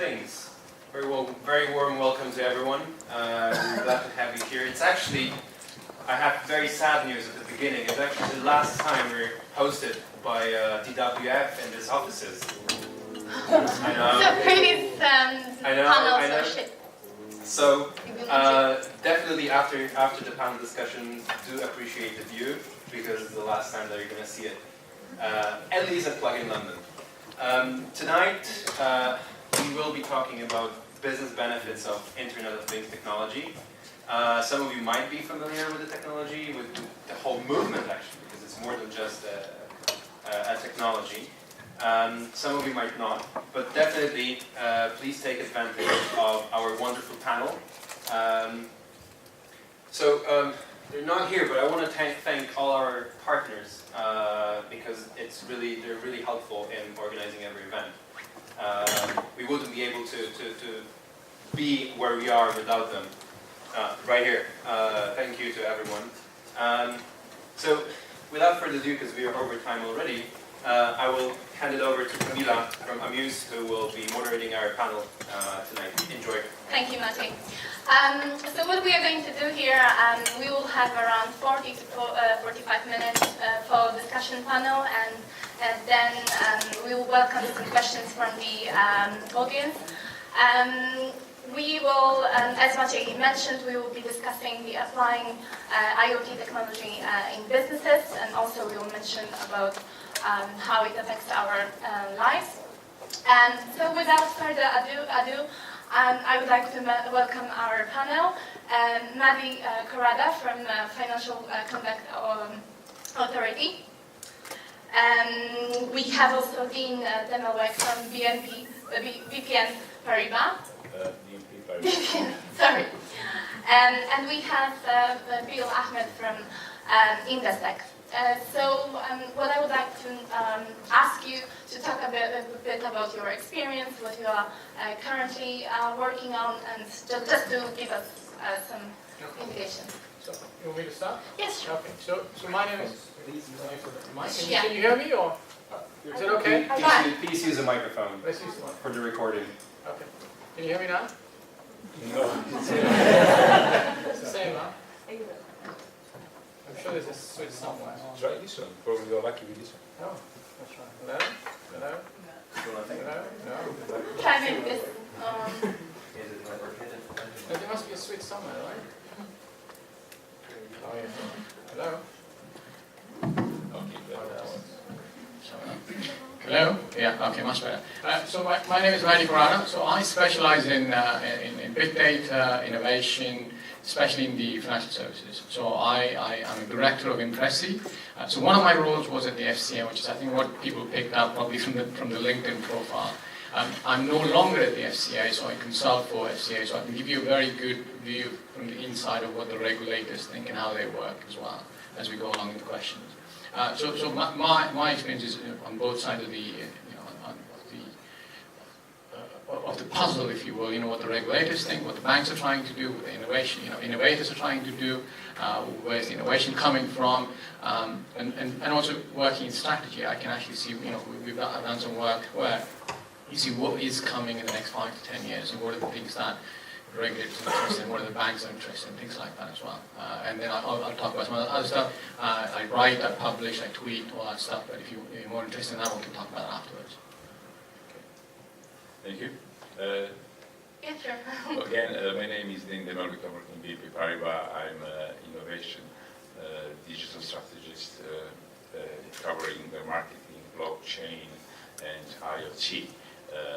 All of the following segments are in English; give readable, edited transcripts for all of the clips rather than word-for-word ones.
things. Very warm welcome to everyone. We're glad to have you here. It's actually, I have very sad news at the beginning. It's actually the last time we're hosted by DWF in these offices. I know. So previous panels. So definitely after the panel discussion, do appreciate the view because it's the last time that you're going to see it, at least at PLUGinLONDON. Tonight we will be talking about business benefits of Internet of Things technology. Some of you might be familiar with the technology, with the whole movement actually, because it's more than just a technology. Some of you might not, but definitely please take advantage of our wonderful panel. They're not here, but I want to thank all our partners because they're really helpful in organizing every event. We wouldn't be able to be where we are without them. Right here. Thank you to everyone. So without further ado, because we are over time already, I will hand it over to Kamila from Amuse, who will be moderating our panel tonight. Enjoy. Thank you, Mady. So what we are going to do here, we will have around 40 to 45 minutes for discussion panel, and then we will welcome some questions from the audience. We will, as Mady mentioned, we will be discussing the applying IoT technology in businesses, and also we will mention about how it affects our lives. And so without further ado, I would like to welcome our panel, Mady Korada from Financial Conduct Authority. We have also Dean Demellweek from BNP Paribas. Sorry. And we have Ahmed from Investec. So what I would like to ask you to talk a bit about your experience, what you are currently working on, and just to give us some indication. So, you want me to start? Yes, sure. Okay. So my name is. Can you hear me, or is it okay? Please use a microphone Let's use the one. for the recording. Okay. Can you hear me now? No. It's the same, huh? I'm sure there's a switch somewhere. Try this one. Probably you're lucky with this one. Oh, that's right. Hello? Hello? Hello? No? Try maybe this. There must be a switch somewhere, right? Oh, yeah. Hello? Hello? Yeah, okay, much better. So my name is Mady Korada. So I specialize in big data, innovation, especially in the financial services. So I am a director of Inpreci. So one of my roles was at the FCA, which is I think what people picked up probably from the LinkedIn profile. I'm no longer at the FCA, so I consult for FCA, so I can give you a very good view from the inside of what the regulators think and how they work as well, as we go along in the questions. So my experience is on both sides of the of the puzzle, if you will. What the regulators think, what the banks are trying to do, what the innovators are trying to do, where's the innovation coming from, and also working in strategy. I can actually see, we've done some work where you see what is coming in the next 5 to 10 years, and what are the things that regulators are interested in, what are the banks are interested in, things like that as well. And then I'll talk about some other stuff. I write, I publish, I tweet, all that stuff, but if you're more interested in that, we can talk about it afterwards. Thank you. Yeah, sure. Again, my name is Dean Demellweek. I work in BNP Paribas. I'm an innovation digital strategist covering the marketing, blockchain, and IoT.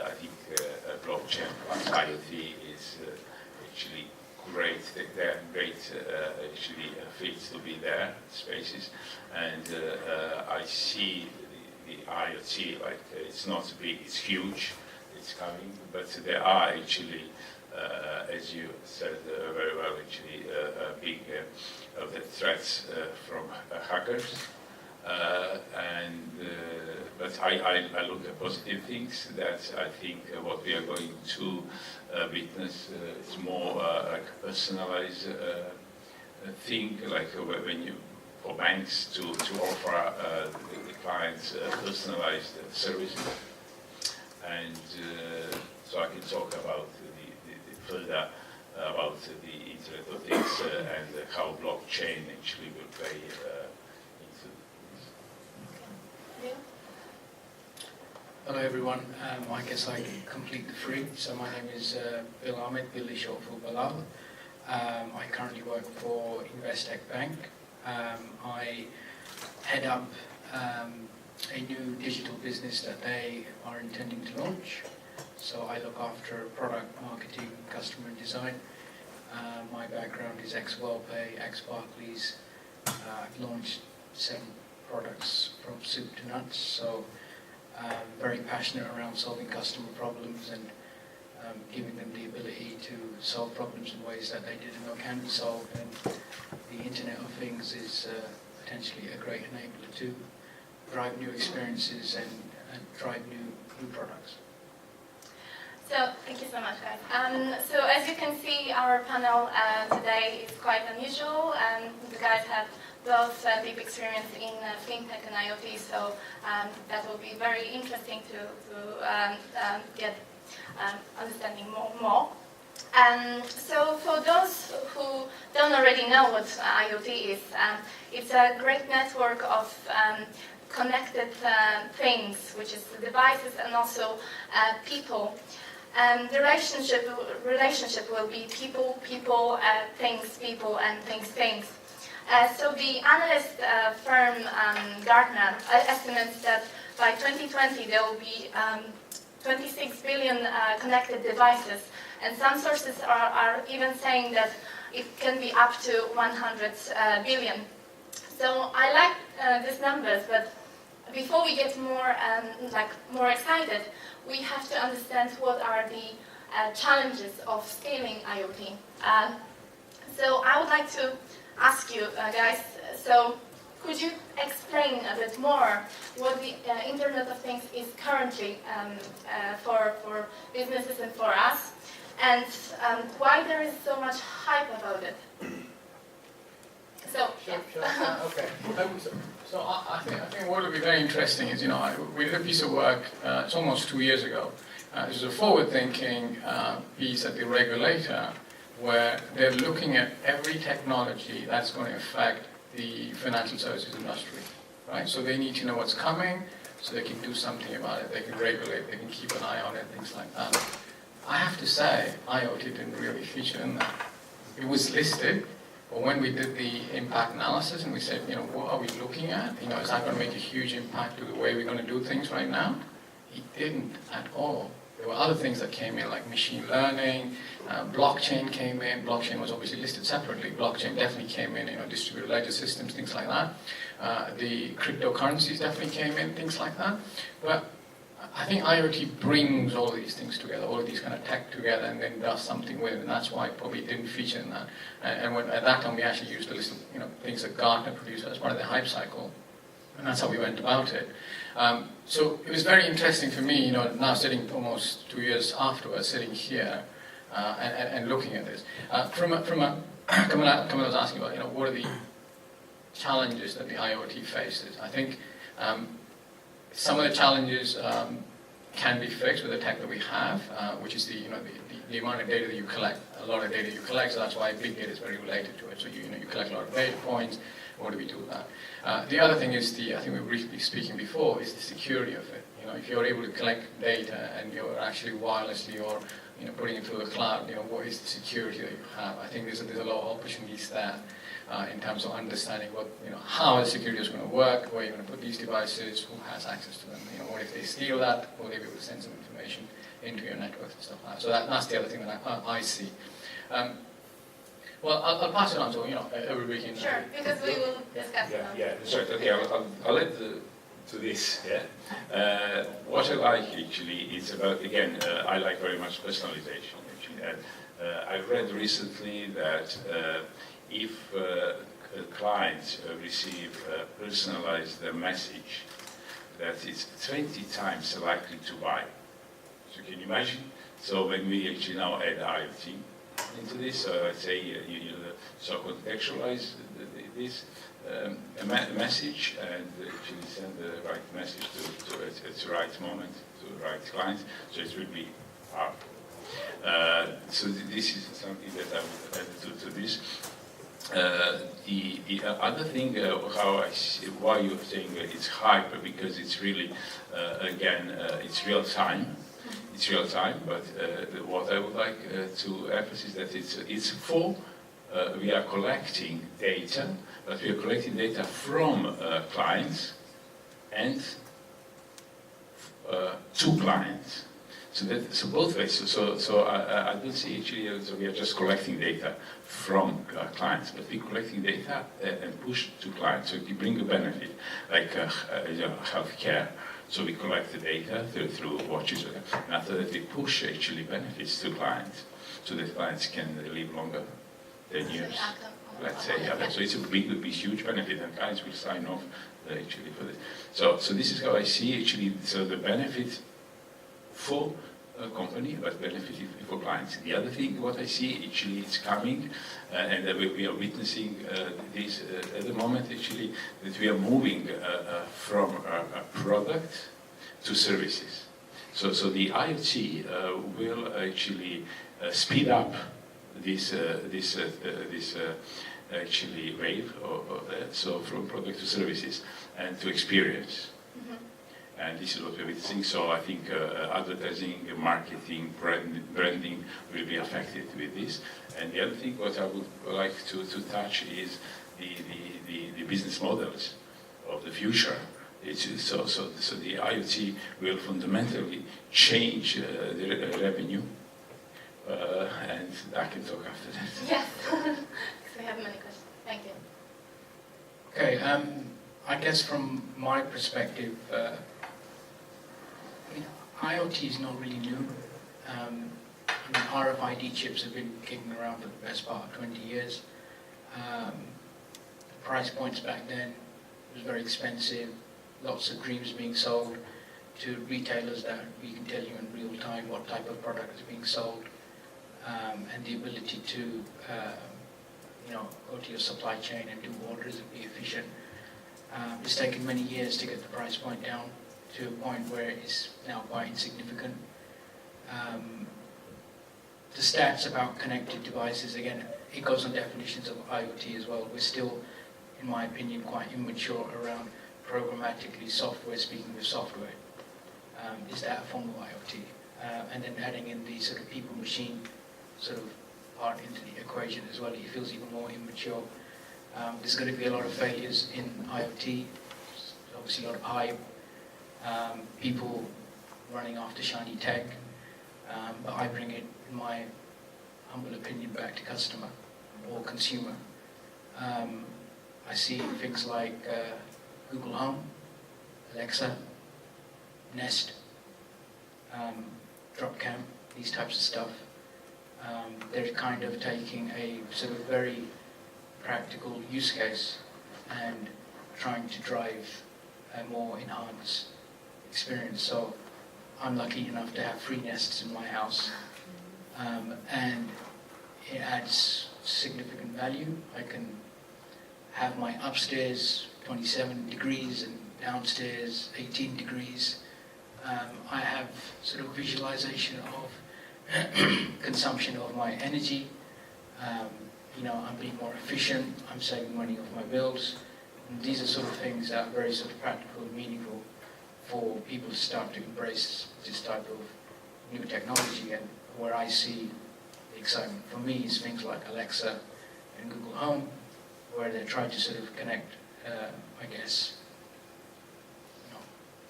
I think blockchain plus IoT is actually great. They're great actually fits to be there, spaces. And I see the IoT, like it's not big, it's huge. It's coming, but there are actually, as you said very well, actually big of the threats from hackers. But I look at positive things. That I think what we are going to witness is more like a personalized thing, like when you for banks to offer the clients personalized services. And so I can talk about the further about the Internet of Things and how blockchain actually will play into this. Hello everyone, I guess I complete the three. So my name is Bill Ahmed, Billy short for Bilal. I currently work for Investec Bank. I head up a new digital business that they are intending to launch. So I look after product marketing, customer and design. My background is ex-WellPay, ex-Barclays. I've launched 7 products from soup to nuts. So very passionate around solving customer problems and giving them the ability to solve problems in ways that they didn't know can be solved. And the Internet of Things is potentially a great enabler to drive new experiences and drive new products. So, thank you so much, guys. So, as you can see, our panel today is quite unusual, and the guys have both deep experience in fintech and IoT, so that will be very interesting to get understanding more. So, for those who don't already know what IoT is, it's a great network of connected things, which is devices and also people. And the relationship will be people, things, people, and things. So the analyst firm Gartner estimates that by 2020 there will be 26 billion connected devices, and some sources are even saying that it can be up to 100 billion. So I like these numbers, but before we get more excited, we have to understand what are the challenges of scaling IoT. So I would like to ask you guys, so could you explain a bit more what the Internet of Things is currently for businesses and for us, and why there is so much hype about it? So, Sure. Okay. So I think what will be very interesting is, we did a piece of work, it's almost 2 years ago. This is a forward-thinking piece at the regulator, where they're looking at every technology that's going to affect the financial services industry, right? So they need to know what's coming, so they can do something about it. They can regulate, they can keep an eye on it, things like that. I have to say, IoT didn't really feature in that. It was listed. But when we did the impact analysis and we said, what are we looking at? Is that going to make a huge impact to the way we're going to do things right now? It didn't at all. There were other things that came in, like machine learning, blockchain came in. Blockchain was obviously listed separately. Blockchain definitely came in, distributed ledger systems, things like that. The cryptocurrencies definitely came in, things like that. But I think IoT brings all of these things together, all of these kind of tech together, and then does something with it, and that's why it probably didn't feature in that. And at that time, we actually used a list of things that Gartner produced as part of the hype cycle, and that's how we went about it. So it was very interesting for me, now sitting almost 2 years afterwards, sitting here and looking at this. Kamila was asking about, what are the challenges that the IoT faces? I think some of the challenges can be fixed with the tech that we have, which is the amount of data that you collect. A lot of data you collect, so that's why big data is very related to it. So you collect a lot of data points. What do we do with that? The other thing is I think we were briefly speaking before, is the security of it. If you're able to collect data and you're actually wirelessly or putting it through the cloud, what is the security that you have? I think there's a lot of opportunities there. In terms of understanding how the security is going to work, where you're going to put these devices, who has access to them, what if they steal that, will they be able to send some information into your networks and stuff like that. So that's the other thing that I see. Well, I'll pass it on to everybody can. Sure, because we will discuss it. Yeah. Sorry, okay, I'll add to this. Yeah. What I like actually is about, again, I like very much personalization actually. And I read recently that if clients receive a personalized message, that it's 20 times likely to buy. So can you imagine? So when we actually now add IoT into this, let's say so contextualize this message and actually send the right message at the right moment to the right client. So it will be powerful. So this is something that I would add to this. The other thing, how I see, why you're saying it's hyper, because it's really, again, it's real time. It's real time, but what I would like to emphasize that it's full. We are collecting data, but we are collecting data from clients and to clients. So both ways. So I don't see actually. So we are just collecting data from clients, but we're collecting data and push to clients. So you bring a benefit, like healthcare. So we collect the data through watches, and after that we push actually benefits to clients, so that clients can live longer, 10 years. Let's say, yeah. So it's a huge benefit, and clients will sign off actually for this. So this is how I see actually. So the benefit for a company, but benefit for clients. The other thing, what I see actually, it's coming, and we are witnessing this at the moment actually, that we are moving from a product to services. So the IoT will actually speed up this actually wave, so from product to services and to experience. And this is what we're witnessing. So I think advertising, marketing, branding will be affected with this. And the other thing what I would like to touch is the business models of the future. So the IoT will fundamentally change the revenue. And I can talk after that. Yes, we have many questions. Thank you. Okay, I guess from my perspective, IoT is not really new. RFID chips have been kicking around for the best part of 20 years. The price points back then was very expensive, lots of dreams being sold to retailers that we can tell you in real time what type of product is being sold, and the ability to go to your supply chain and do orders and be efficient. It's taken many years to get the price point down to a point where it's now quite insignificant. The stats about connected devices, again, it goes on definitions of IoT as well. We're still, in my opinion, quite immature around programmatically software speaking with software. Is that a form of IoT? And then adding in the sort of people-machine sort of part into the equation as well, it feels even more immature. There's going to be a lot of failures in IoT, obviously a lot of hype, people running after shiny tech, but I bring it, in my humble opinion, back to customer or consumer. I see things like Google Home, Alexa, Nest, Dropcam, these types of stuff. They're kind of taking a sort of very practical use case and trying to drive a more enhanced experience. So I'm lucky enough to have 3 Nests in my house, and it adds significant value. I can have my upstairs 27 degrees and downstairs 18 degrees. I have sort of visualization of consumption of my energy. I'm being more efficient, I'm saving money off my bills. And these are sort of things that are very sort of practical and meaningful for people to start to embrace this type of new technology. And where I see the excitement for me is things like Alexa and Google Home, where they try to sort of connect,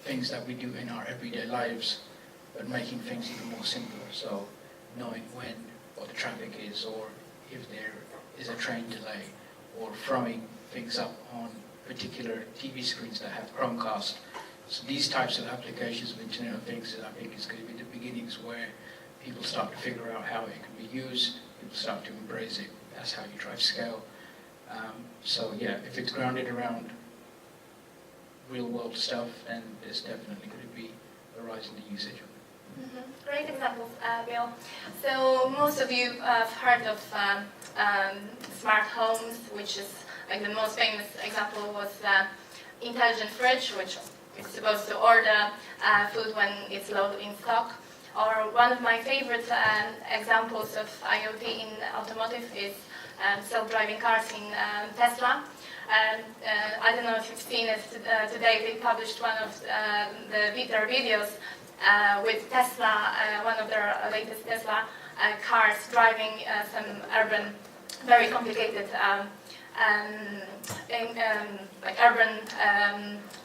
things that we do in our everyday lives, but making things even more simpler. So knowing what the traffic is, or if there is a train delay, or throwing things up on particular TV screens that have Chromecast. So these types of applications of Internet of Things, I think, is going to be the beginnings where people start to figure out how it can be used, people start to embrace it. That's how you drive scale. If it's grounded around real world stuff, then there's definitely going to be a rise in the usage of it. Great examples, Bill. So most of you have heard of smart homes, which is like the most famous example was intelligent fridge, which is supposed to order food when it's low in stock. Or one of my favorite examples of IoT in automotive is self-driving cars in Tesla. I don't know if you've seen it today. They published one of their videos with Tesla, one of their latest Tesla cars driving some urban, very complicated like urban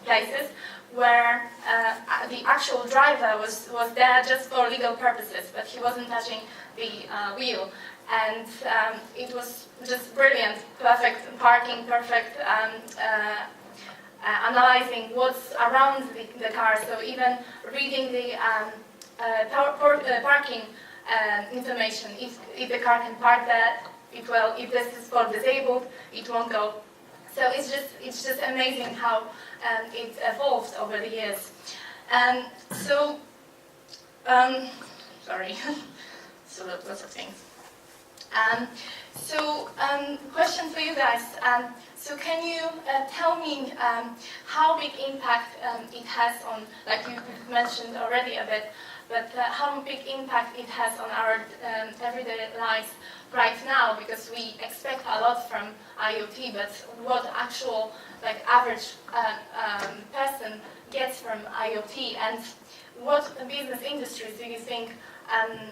places, where the actual driver was there just for legal purposes, but he wasn't touching the wheel. And it was just brilliant, perfect parking, perfect analyzing what's around the car. So even reading the parking information, if the car can park there, it will. If this is for disabled, it won't go. So it's just amazing how it evolved over the years. Sorry, so lots of things. Question for you guys. So can you tell me how big impact it has on, like you mentioned already a bit, but how big impact it has on our everyday lives right now? Because we expect a lot from IoT, but what actual average person gets from IoT, and what business industries do you think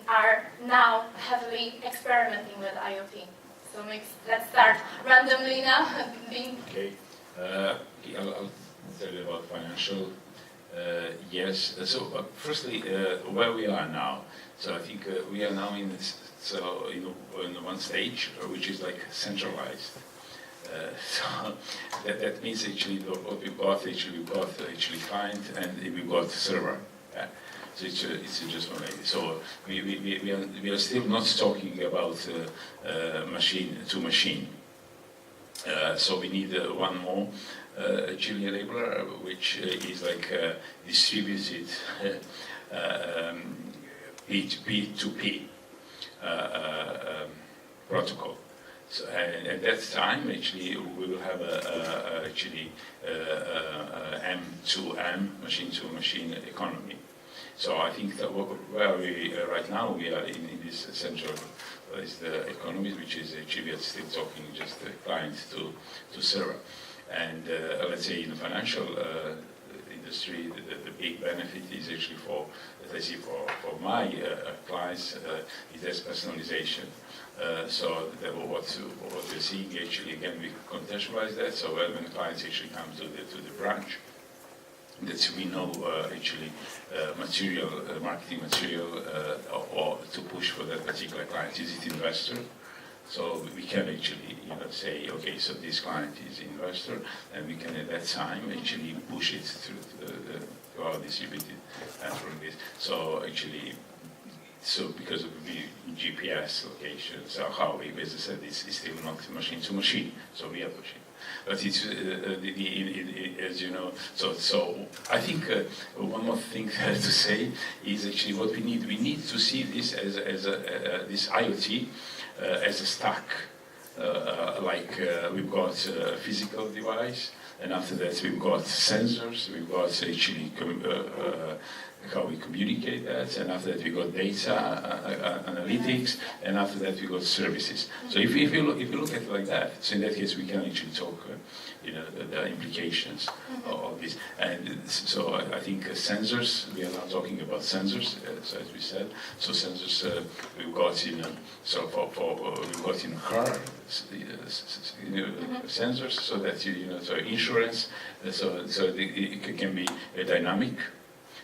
are now heavily experimenting with IoT? So let's start randomly now. Okay, I'll tell you about financial. Yes, so firstly, where we are now. So I think we are now in one stage, which is like centralized. So that means actually what we've got client and we've got server. So it's just one idea. So we are still not talking about machine to machine. So we need one more Chilean enabler, which is like distributed P2P protocol. So, and at that time, actually, we will have M2M, machine-to-machine economy. So I think that where we right now, we are in this central is the economy, which is actually still talking just client to server. And let's say in the financial industry, the big benefit is actually for, let's say for my clients, it has personalization. So what we're seeing actually, again, we contextualize that. So when the clients actually come to the branch, that we know actually marketing material or to push for that particular client. Is it investor? So we can actually say, okay, so this client is investor, and we can at that time actually push it through our distributed network. So actually, because of the GPS location, so how we, as I said, it's still not machine to machine, so we are pushing. But it's, as you know, so I think one more thing to say is actually what we need. We need to see this as this IoT as a stack. We've got a physical device, and after that we've got sensors, we've got actually how we communicate that, and after that we got data analytics, and after that we got services. So if you look at it like that, so in that case we can actually talk, the implications of this. And so I think sensors, we are now talking about sensors, as we said. So sensors we've got in we've got in a car, sensors, so that so insurance, so it can be dynamic.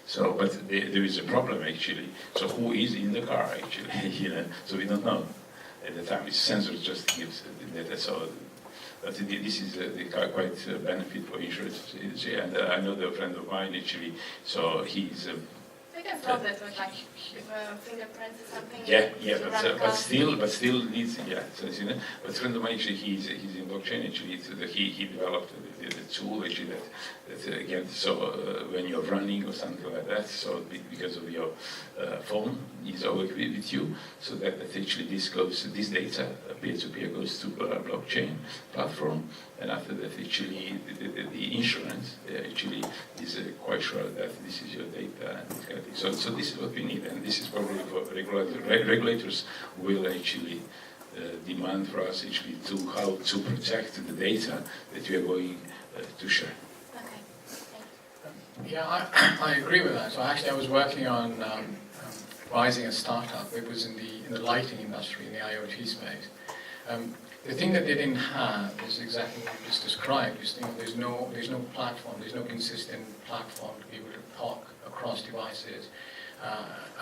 So, but there is a problem actually. So who is in the car actually? So we don't know at the time. It's sensors just gives the data. So, but this is quite benefit for insurance industry. And I know the friend of mine actually. So he's. We can solve it with fingerprints or something. Yeah, but still needs So, but friend of mine actually he's in blockchain actually. He developed the tool actually that again. So when you're running or something like that, so because of your phone is always with you, so that actually this data peer-to-peer goes to a blockchain platform, and after that actually the insurance actually is quite sure that this is your data and this kind of thing. So this is what we need, and this is probably what regulators will actually demand for us actually to how to protect the data that we are going to share. Okay. Yeah, I agree with that. So actually, I was working on advising a startup. It was in the lighting industry, in the IoT space. The thing that they didn't have is exactly what you just described. Is, there's no platform, there's no consistent platform to be able to talk across devices,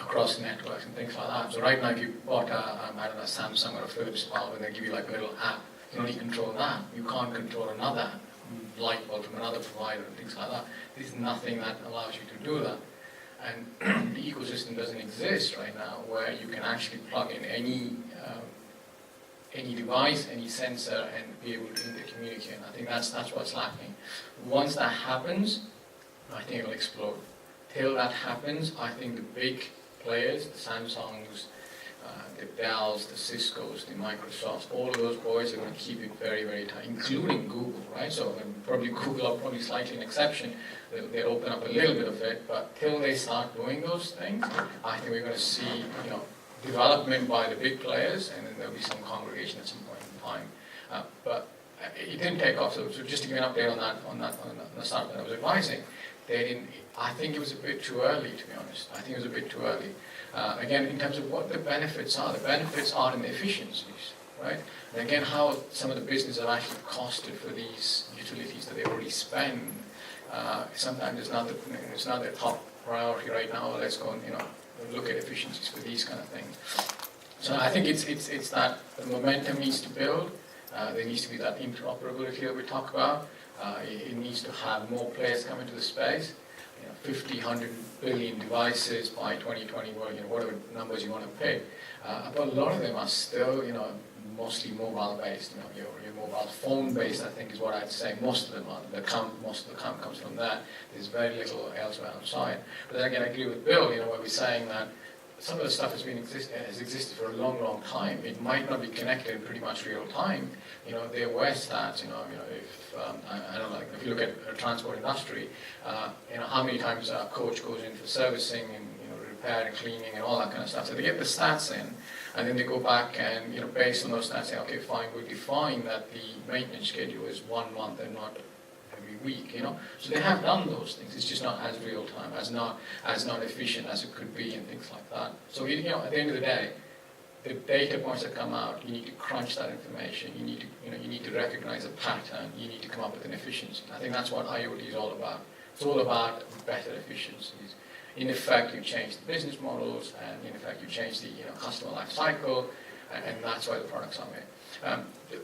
across networks and things like that. So right now, if you bought I don't know, Samsung or a Philips bulb, and they give you like a little app, you only control that. You can't control another light bulb from another provider and things like that. There's nothing that allows you to do that. And the ecosystem doesn't exist right now where you can actually plug in any device, any sensor, and be able to intercommunicate. And I think that's what's lacking. Once that happens, I think it'll explode. Till that happens, I think the big players, the Samsungs, the Dells, the Ciscos, the Microsofts, all of those boys are going to keep it very, very tight, including Google, right? So probably Google are probably slightly an exception. They'll open up a little bit of it, but till they start doing those things, I think we're going to see, development by the big players, and then there'll be some congregation at some point in time. But it didn't take off. So just to give an update on the startup that I was advising, they didn't. I think it was a bit too early, to be honest. I think it was a bit too early. Again, in terms of what the benefits are in the efficiencies, right? And again, how some of the businesses have actually costed for these utilities that they already spend. Sometimes it's not their top priority right now. Let's go and look at efficiencies for these kind of things. So I think it's that the momentum needs to build. There needs to be that interoperability that we talk about. It needs to have more players come into the space. 50, 100 billion devices by 2020, whatever numbers you want to pick. But a lot of them are still, mostly mobile-based. Your mobile phone-based, I think, is what I'd say. Most of them are. Most of the count comes from that. There's very little elsewhere outside. But then again, I agree with Bill, where we're saying that some of the stuff has existed for a long, long time. It might not be connected in pretty much real time. There were stats. If I don't know, if you look at the transport industry, how many times a coach goes in for servicing and repair and cleaning and all that kind of stuff. So they get the stats in, and then they go back and based on those stats, say, okay, fine, we'll define that the maintenance schedule is 1 month and not every week. So they have done those things. It's just not as real time, as not efficient as it could be, and things like that. So at the end of the day, the data points that come out, you need to crunch that information. You need to recognize a pattern. You need to come up with an efficiency. I think that's what IoT is all about. It's all about better efficiencies. In effect, you change the business models, and in effect, you change the customer life cycle, and that's why the products are made. To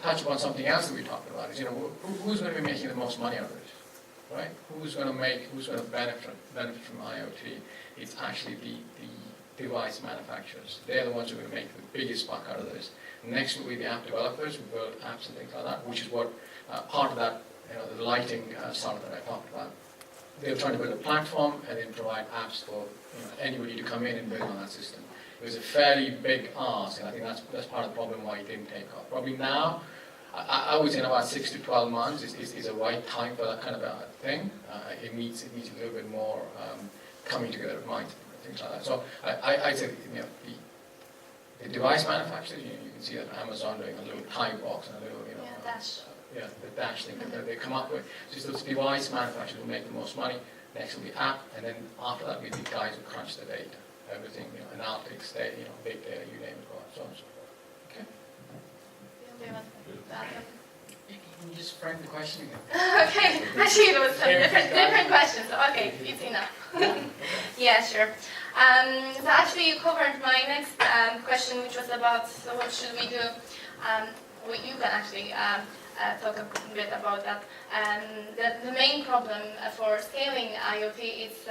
touch upon something else that we talked about is, who's going to be making the most money out of this, right? Who's going to benefit from IoT? It's actually the device manufacturers. They're the ones who are going to make the biggest buck out of this. Next will be the app developers who build apps and things like that, which is what part of that, the lighting startup that I talked about. They're trying to build a platform and then provide apps for anybody to come in and build on that system. It was a fairly big ask, and I think that's part of the problem why it didn't take off. Probably now, I would say in about 6 to 12 months is the right time for that kind of a thing. It needs a little bit more coming together of minds and things like that. So I'd say the device manufacturers, you can see that Amazon doing a little tie box and a little dash. The dash thing that they come up with. Just those device manufacturers will make the most money. Next will be app, and then after that will be the guys who crunch the data, everything, analytics, big data, you name it, so on and so forth. Okay. Can you just frame the question again? Okay, actually there was some different questions. So okay, it's enough. Yeah, sure. So actually you covered my next question, which was about what should we do. You can actually talk a bit about that. The main problem for scaling IoT is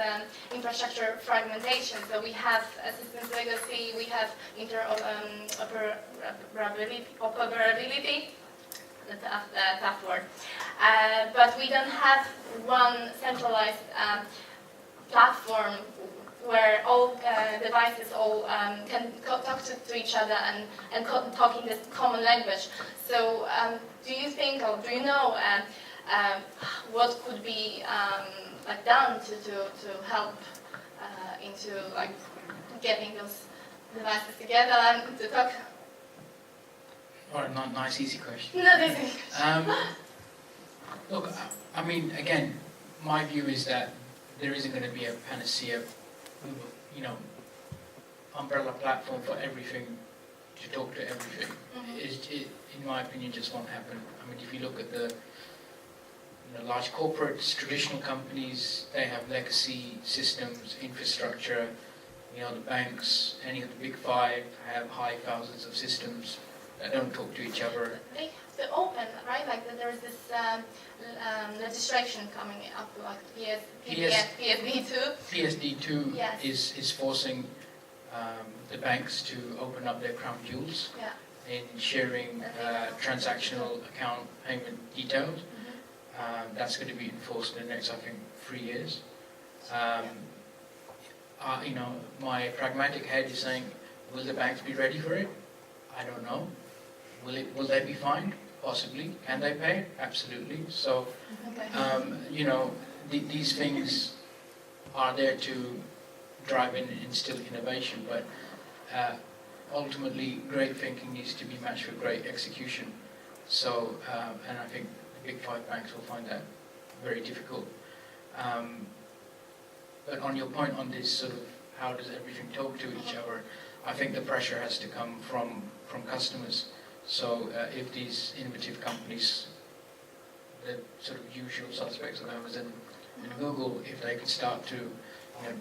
infrastructure fragmentation. So we have systems legacy, we have interoperability, that's a tough word. But we don't have one centralized platform where all devices can talk to each other and talk in this common language. So do you think, or do you know what could be done to help into like getting those devices together and to talk. Or not nice, easy question. No, this is. Look, I mean, again, my view is that there isn't going to be a panacea, you know, umbrella platform for everything to talk to everything. It, in my opinion, just won't happen. I mean, if you look at the large corporates, traditional companies, they have legacy systems, infrastructure. You know, the banks, any of the big five have high thousands of systems that don't talk to each other. They have to open, right? Like there is this legislation coming up, like PSD2. PSD2 Yes. is forcing the banks to open up their crown jewels in sharing transactional account payment details. That's going to be enforced in the next, I think, 3 years. You know, my pragmatic head is saying, will the banks be ready for it? I don't know. Will they be fined? Possibly. Can they pay? Absolutely. So, you know, these things are there to drive and instill innovation, but ultimately, great thinking needs to be matched with great execution. So, and I think the big five banks will find that very difficult. But on your point on this sort of how does everything talk to each other, I think the pressure has to come from customers. So if these innovative companies, the sort of usual suspects of Amazon and Google, if they can start to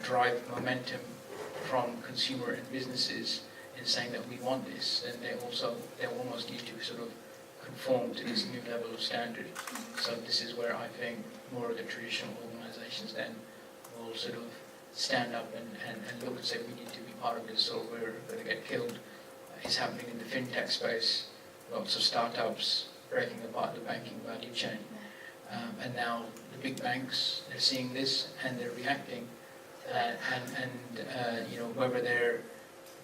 drive momentum from consumer and businesses in saying that we want this, then they'll almost need to sort of conform to this new level of standard. So this is where I think more of the traditional organizations then will sort of stand up and look and say we need to be part of this or we're going to get killed. It's happening in the fintech space, lots of startups breaking apart the banking value chain. And now the big banks, they're seeing this and they're reacting. You know, whether they're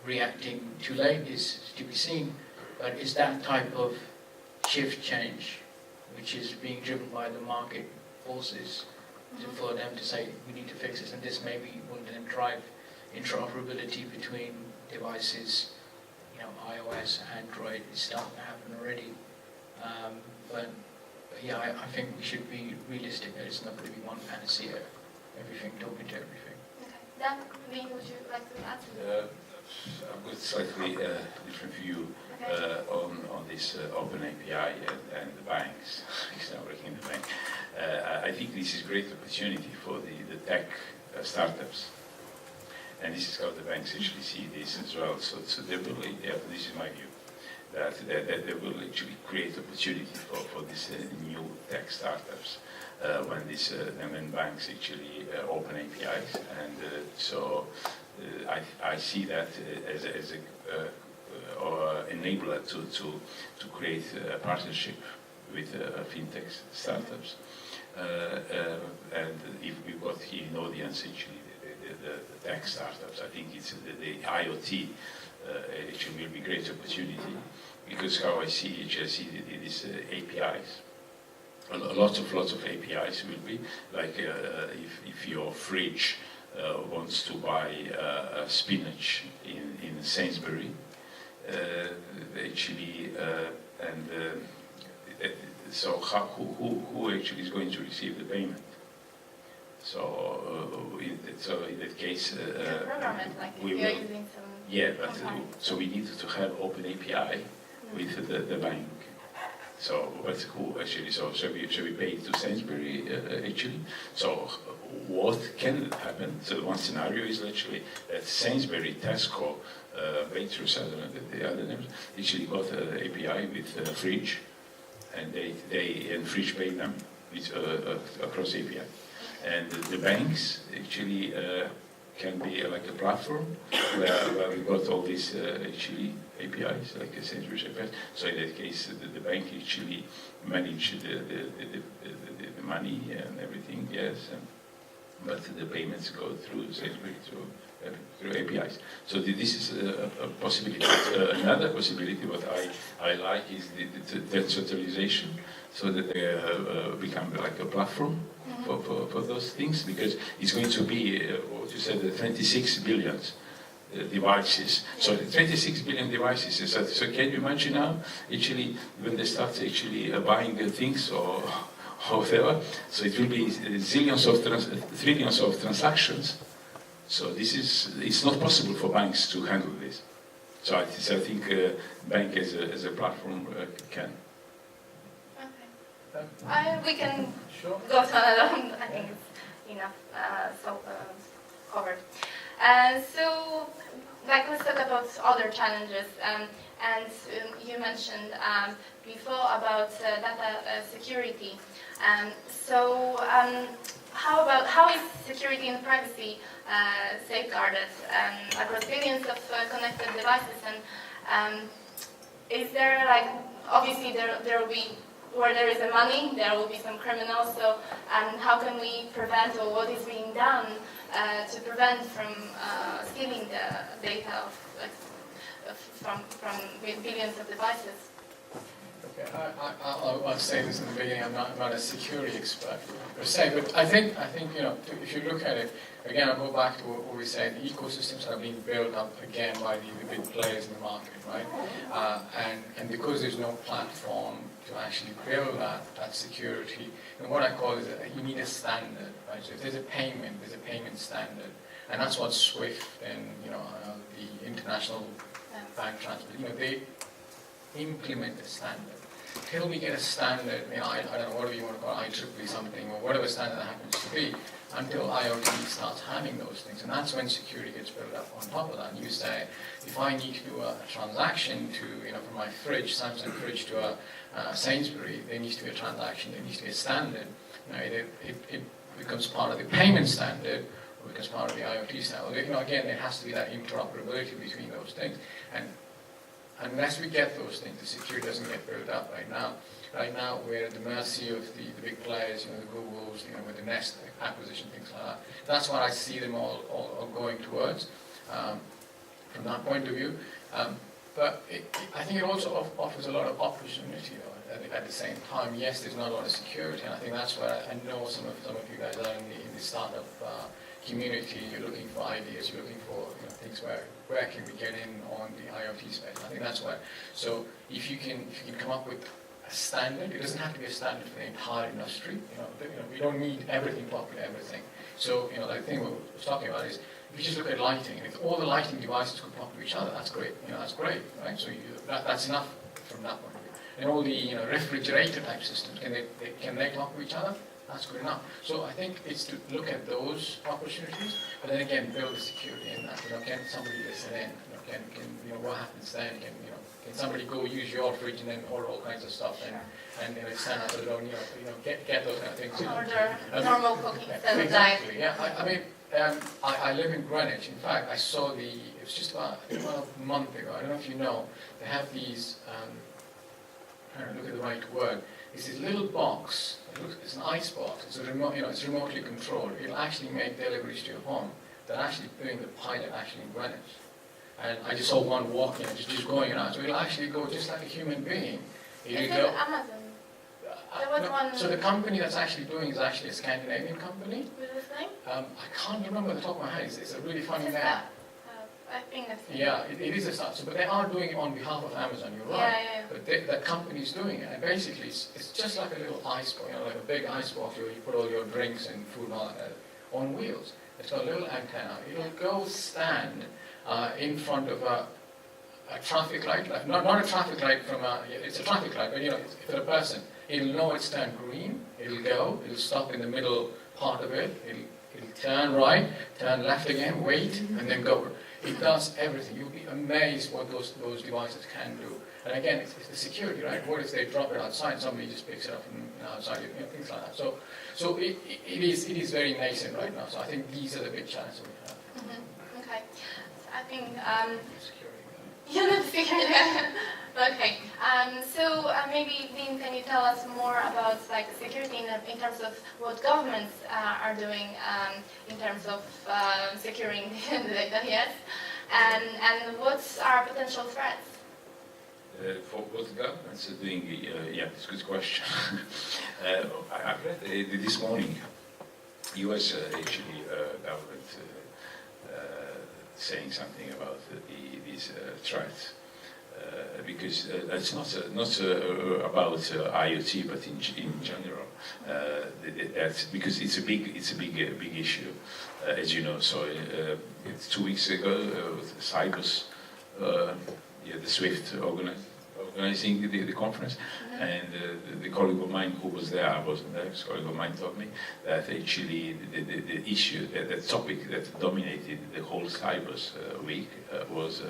reacting too late is to be seen, but it's that type of shift change which is being driven by the market forces for them to say we need to fix this, and this maybe will then drive interoperability between devices, you know, iOS, Android is starting to happen already. But yeah, I think we should be realistic that it's not going to be one panacea, everything talking to everything. Okay. Dan, Lee, would you like to add? I've got slightly different view on this open API and the banks. Because I'm working in the bank. I think this is a great opportunity for the tech startups. And this is how the banks actually see this as well. So they will, this is my view, that they will actually create opportunity for these new tech startups when banks actually open APIs. And so I see that as a enabler to create a partnership with fintech startups. And if we've got here in audience actually the tech startups, I think it's the IoT actually will be a great opportunity, because how I see it, I see these APIs. Lots of APIs will be, like if your fridge wants to buy spinach in Sainsbury, actually, so who actually is going to receive the payment? So in that case, program it, like we if you're will. using some. Yeah, but so we need to have open API with the bank. So, but who actually? So shall we pay to Sainsbury actually? So what can happen? So one scenario is actually that Sainsbury, Tesco, Waitrose, I don't know the other names, actually got an API with Fridge, and they Fridge pay them with across API, and the banks actually can be like a platform where we got all these actually APIs, like a Sainsbury's API. So in that case, the bank actually manage the money and everything, yes, but the payments go through Sainsbury. through APIs. So this is a possibility. Another possibility what I like is the decentralization, so that they become like a platform for those things, because it's going to be, what you said, 26 billion devices. So 26 billion devices. So can you imagine now, actually, when they start actually buying things or whatever, so it will be trillions of transactions. So it's not possible for banks to handle this. So I think bank as a platform can. Okay. We can Sure. go to another. I think it's enough covered. So, like, let's talk about other challenges. And you mentioned before about data security. How is security and privacy safeguarded across billions of connected devices? And is there, like, obviously there will be, where there is the money, there will be some criminals. So how can we prevent, or what is being done to prevent from stealing the data from billions of devices? Okay, I'll say this in the beginning. I'm not a security expert per se, but I think if you look at it again, I'll go back to what we said. The ecosystems are being built up again by the big players in the market, right? And because there's no platform to actually build that security, and what I call is you need a standard, right? So if there's a payment standard, and that's what SWIFT and the international bank transfer, they implement a standard. Till we get a standard, I don't know, whatever you want to call it, IEEE something, or whatever standard that happens to be, until IoT starts having those things. And that's when security gets built up on top of that. You say, if I need to do a transaction to, from my fridge, Samsung fridge, to a Sainsbury, there needs to be a transaction, there needs to be a standard. It becomes part of the payment standard, or becomes part of the IoT standard. Again, there has to be that interoperability between those things. And unless we get those things, the security doesn't get built up right now. Right now, we're at the mercy of the big players, the Googles, with the Nest acquisition, things like that. That's what I see them all going towards from that point of view. But I think it also offers a lot of opportunity at the same time. Yes, there's not a lot of security, and I think that's where I know some of you guys are in the startup community. You're looking for ideas, you're looking for things where can we get in on the IoT space. I think that's where. So if you can come up with a standard, it doesn't have to be a standard for the entire industry. We don't need everything to populate everything. So the thing we were talking about is, if you just look at lighting, and if all the lighting devices could talk to each other, that's great. That's great, right? So that's enough from that point of view. And all the refrigerator type systems, can they talk to each other? That's good enough. So I think it's to look at those opportunities, but then again build the security in that. Can somebody listen in? What happens then? Can somebody go use your fridge and then order all kinds of stuff and stand up alone? Get those kind of things. Order normal cooking instead of exactly. Yeah. I live in Greenwich. In fact, I saw it was just about a month ago. I don't know if you know. They have these. I don't know, look at the right word. It's this little box. It's an ice box. It's a remote. It's remotely controlled. It'll actually make deliveries to your home. They're actually doing the pilot in Greenwich. And I just saw one walking, just going around. So it'll actually go just like a human being. Is it Amazon? There was one. So the company that's actually doing is actually a Scandinavian company. What was the name? I can't remember the top of my head. It's a really funny name. I think I've seen Yeah, it is a start. So, but they are doing it on behalf of Amazon. You're right. Yeah. But that company's doing it, and basically it's just like a little ice box, like a big ice box where you put all your drinks and food and all that on wheels. It's got a little antenna. It'll go stand in front of a traffic light, not a traffic light it's a traffic light, but for a person, it'll know it's turned green. It'll stop in the middle part of it. It'll turn right, turn left again, wait, and then go. It does everything. You'll be amazed what those devices can do. And again, it's the security, right? What if they drop it outside and somebody just picks it up from outside, things like that. So it is very nascent right now. So I think these are the big challenges we have. Mm-hmm. Okay. So I think Security. you're not security. Okay. Maybe, Dean, can you tell us more about like security in terms of what governments are doing in terms of securing the data, yes? And what are potential threats? For what the governments are doing, yeah, it's a good question. I read this morning, US actually government saying something about these threats. Because it's not about IoT, but in general, that's because it's a big issue, as you know. So it's 2 weeks ago, Cybers, the SWIFT organizing the conference, and the colleague of mine who was there, I wasn't there, a colleague of mine told me that actually the issue, the topic that dominated the whole Cybers week was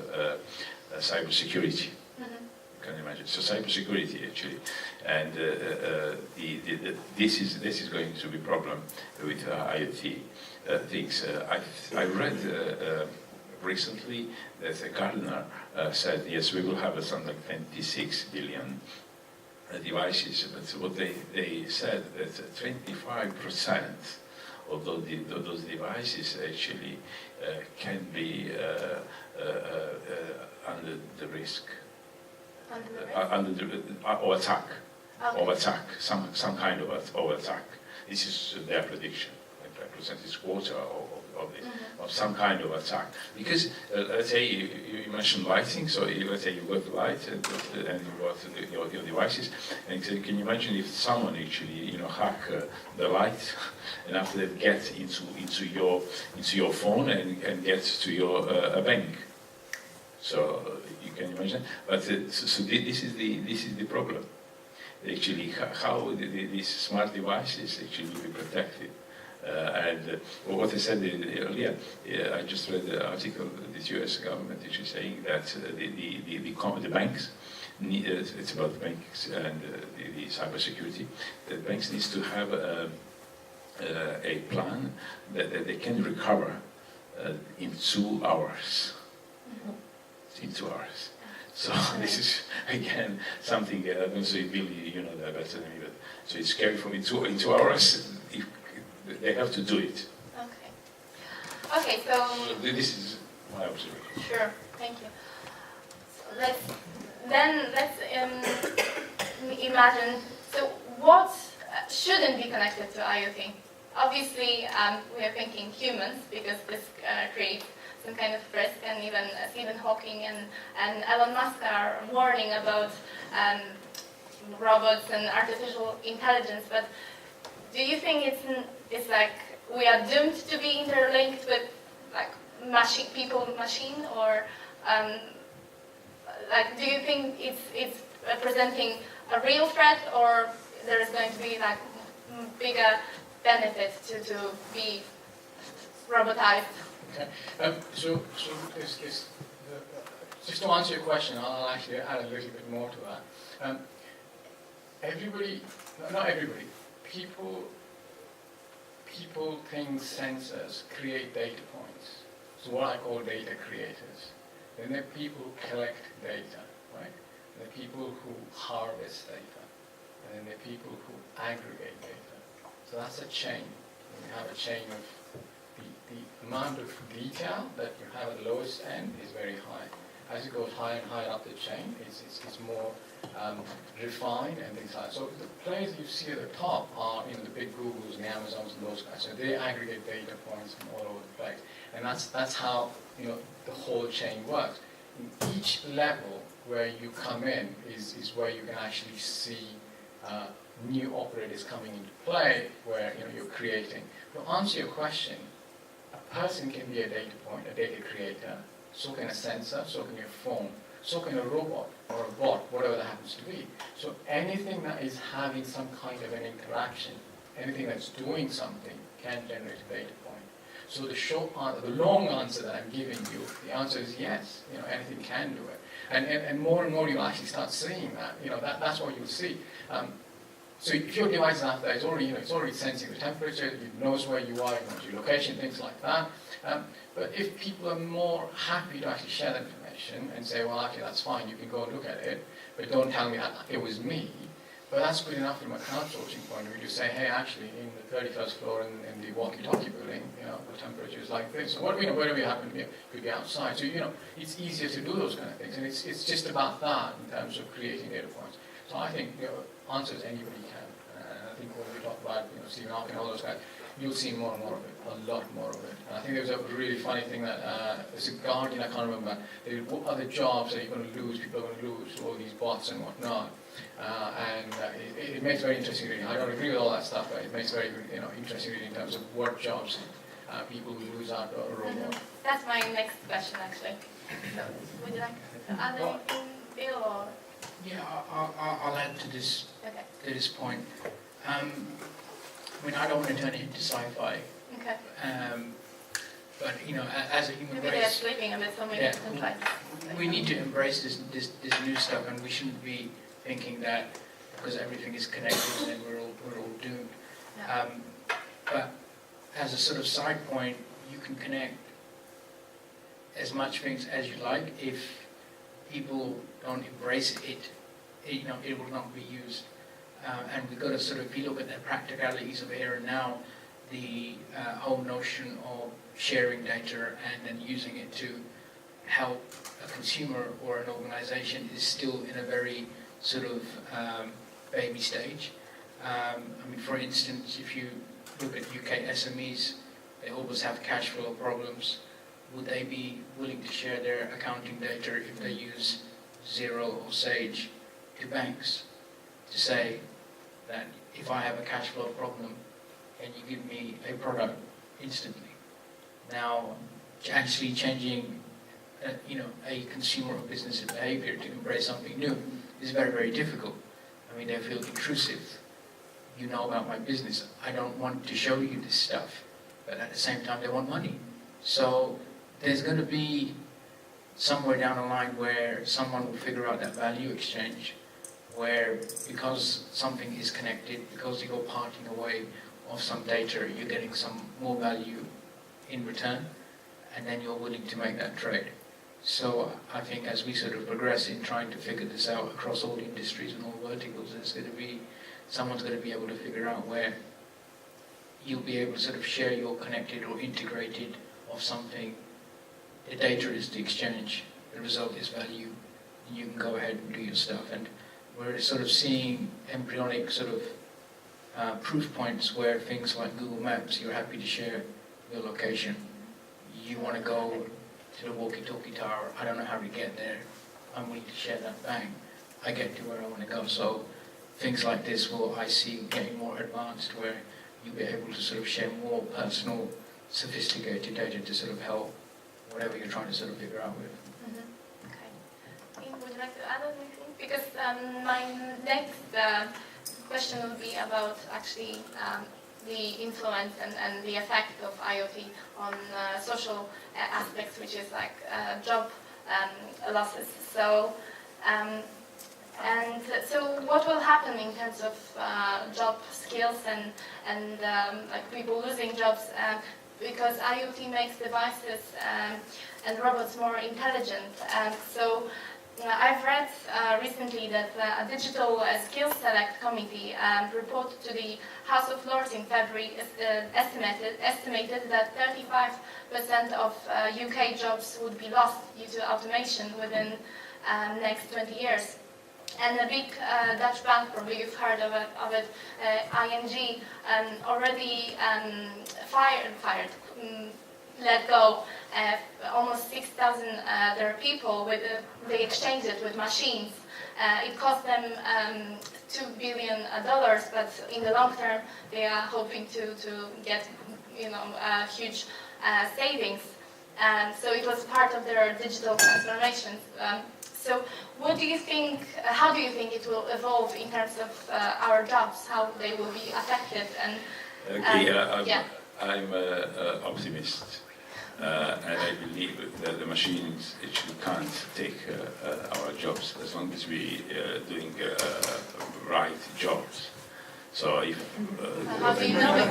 cybersecurity. Can you imagine? So cybersecurity actually, and this is going to be a problem with IoT things. I read recently that Gartner said yes, we will have something like 26 billion devices, but what they said that 25% of those devices actually can be under the risk. Or attack, some kind of attack. This is their prediction. 25% is quarter of some kind of attack. Because let's say you mentioned lighting, so let's say you got the light and you got your devices, and so can you imagine if someone actually hack the light, and after that get into your phone and get to your bank. So you can imagine, but so this is the problem. Actually, how these smart devices actually will be protected. And what I said earlier, I just read the article of the U.S. government actually saying that the banks, it's about the banks and the cybersecurity. The banks needs to have a plan that they can recover in 2 hours. In 2 hours. So this is again something. I don't say Billy, you know that better than me. But so it's scary for me. In 2 hours, they have to do it. Okay. Okay. So this is my observation. Sure. Thank you. So let's imagine. So what shouldn't be connected to IoT? Obviously, we are thinking humans because this creates some kind of risk, and even Stephen Hawking and Elon Musk are warning about robots and artificial intelligence. But do you think it's like we are doomed to be interlinked with like people-machine, or like do you think it's presenting a real threat, or there is going to be like bigger benefit to be robotized? Okay. So just to answer your question, I'll actually add a little bit more to that. Not everybody, people, things, sensors create data points. So what I call data creators. Then there are people who collect data, right? There are people who harvest data. And then there are people who aggregate data. So that's a chain. We have a chain of the amount of detail that you have at the lowest end is very high. As it goes higher and higher up the chain, it's more refined and things like that. So the players you see at the top are the big Googles and the Amazons and those guys. So they aggregate data points from all over the place. And that's how the whole chain works. In each level where you come in is where you can actually see new operators coming into play, where you're creating. To answer your question, a person can be a data point, a data creator, so can a sensor, so can your phone, so can a robot or a bot, whatever that happens to be. So anything that is having some kind of an interaction, anything that's doing something can generate a data point. So the long answer that I'm giving you, the answer is yes. Anything can do it, and more and more you'll actually start seeing that. That's what you'll see. So if your device is out there, it's already sensing the temperature, it knows where you are, it knows your location, things like that. But if people are more happy to actually share that information and say, well, actually, that's fine, you can go and look at it, but don't tell me that it was me. But that's good enough from a crowdsourcing point of view to say, hey, actually, in the 31st floor in the walkie-talkie building, the temperature is like this. So where do we happen to be? Could be outside. So, it's easier to do those kind of things. And it's just about that in terms of creating data points. So I think, answers anybody can. And I think when we talk about, Stephen Hawking and all those guys, you'll see more and more of it, a lot more of it. And I think there was a really funny thing that, there's a Guardian, I can't remember, what other jobs are you going to lose, people are going to lose, all these bots and whatnot. It makes very interesting reading. I don't agree with all that stuff, but it makes very interesting reading in terms of what jobs people will lose out or roll. That's my next question, actually. So, would you like to add anything, Bill, or? Yeah, I'll add to this point. I don't want to turn it into sci-fi. Okay. But as a human Maybe race, they're sleeping a bit, so maybe we need to embrace this new stuff, and we shouldn't be thinking that because everything is connected, then we're all doomed. Yeah. But as a sort of side point, you can connect as much things as you like. If people don't embrace it, it will not be used. And we've got to sort of, if you look at the practicalities of here and now, the whole notion of sharing data and then using it to help a consumer or an organization is still in a very sort of baby stage. For instance, if you look at UK SMEs, they always have cash flow problems. Would they be willing to share their accounting data if they use Xero or Sage to banks to say that if I have a cash flow problem, can you give me a product instantly? Now, actually changing a consumer or business behavior to embrace something new is very, very difficult. They feel intrusive. You know about my business. I don't want to show you this stuff. But at the same time, they want money. So there's going to be somewhere down the line where someone will figure out that value exchange, where because something is connected, because you're parting away of some data, you're getting some more value in return, and then you're willing to make that trade. So I think as we sort of progress in trying to figure this out across all industries and all verticals, someone's going to be able to figure out where you'll be able to sort of share your connected or integrated of something. The data is the exchange, the result is value, and you can go ahead and do your stuff. And we're sort of seeing embryonic sort of proof points where things like Google Maps, you're happy to share your location. You want to go to the walkie-talkie tower, I don't know how to get there, I'm willing to share that, bang, I get to where I want to go. So things like this I see getting more advanced, where you'll be able to sort of share more personal, sophisticated data to sort of help whatever you're trying to sort of figure out with. Okay. Would you like to add anything? Because my next question will be about actually the influence and the effect of IoT on social aspects, which is like job losses. So, so what will happen in terms of job skills and like people losing jobs? Because IoT makes devices and robots more intelligent. So I've read recently that a digital skills select committee reported to the House of Lords in February estimated that 35% of UK jobs would be lost due to automation within next 20 years. And a big Dutch bank, probably you've heard of it, ING, already let go almost 6,000 their people. They exchanged it with machines. It cost them $2 billion, but in the long term, they are hoping to get huge savings. So it was part of their digital transformation. So what do you think, how do you think it will evolve in terms of our jobs, how they will be affected? I'm an optimist, and I believe that the machines actually can't take our jobs as long as we doing right jobs. So if How do you know it?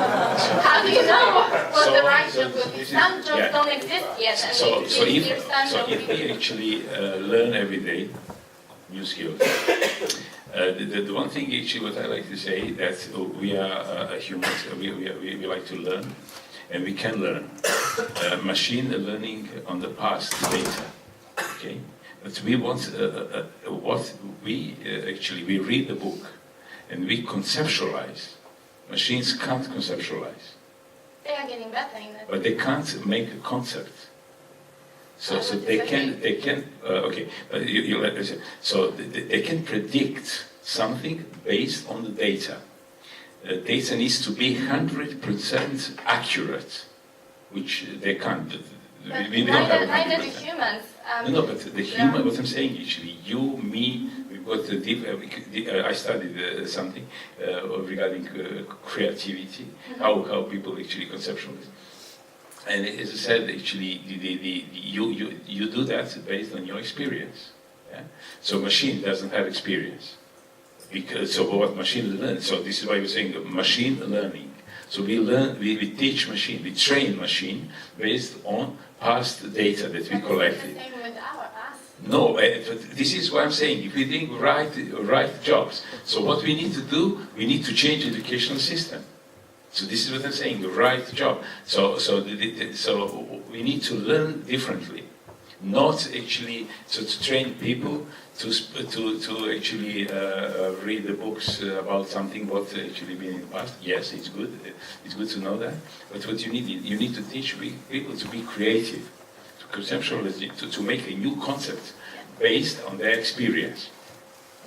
How do you know what So- the right so job will be? this is- Some jobs yeah. don't exist yet. And so if if we actually learn every day new skills, the one thing actually what I like to say that we are humans, we like to learn, and we can learn. Machine learning on the past data, okay? But we want what we actually we read the book and we conceptualize. Machines can't conceptualize, they are getting better in it. but they can't make a concept. So they can okay. But you let me say, so they can predict something based on the data. Data needs to be 100% accurate, which they can't. But We don't have neither 100%. do humans. No, but the human, what I'm saying actually, you, me, we've got the deep, I studied something regarding creativity, how people actually conceptualize. And as I said, actually, you do that based on your experience. Yeah? So machine doesn't have experience. Because, so what machine learns, so this is why we're saying machine learning. So we learn, we teach machine, we train machine based on past data that we collected. It's the same with us. No, but this is what I'm saying. If we think right jobs, so what we need to do, we need to change educational system. So this is what I'm saying, the right job. So we need to learn differently, not actually to train people to actually read the books about something what actually been in the past. Yes, it's good to know that. But what you need to teach people to be creative, to conceptualize, to make a new concept based on their experience.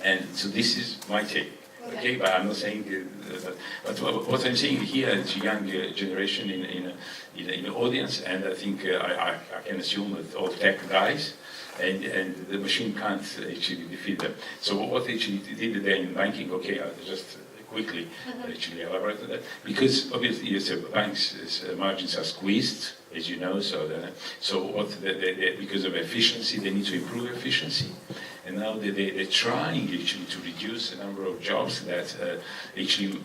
And so this is my take. Okay, but I'm not saying that. But what I'm saying here is a young generation in the audience, and I think I can assume that all tech guys, and the machine can't actually defeat them. So what actually did there in banking? Okay, I'll just quickly actually elaborate on that, because obviously yes, banks' margins are squeezed, as you know. So what because of efficiency, they need to improve efficiency. And now they're trying actually to reduce the number of jobs that actually,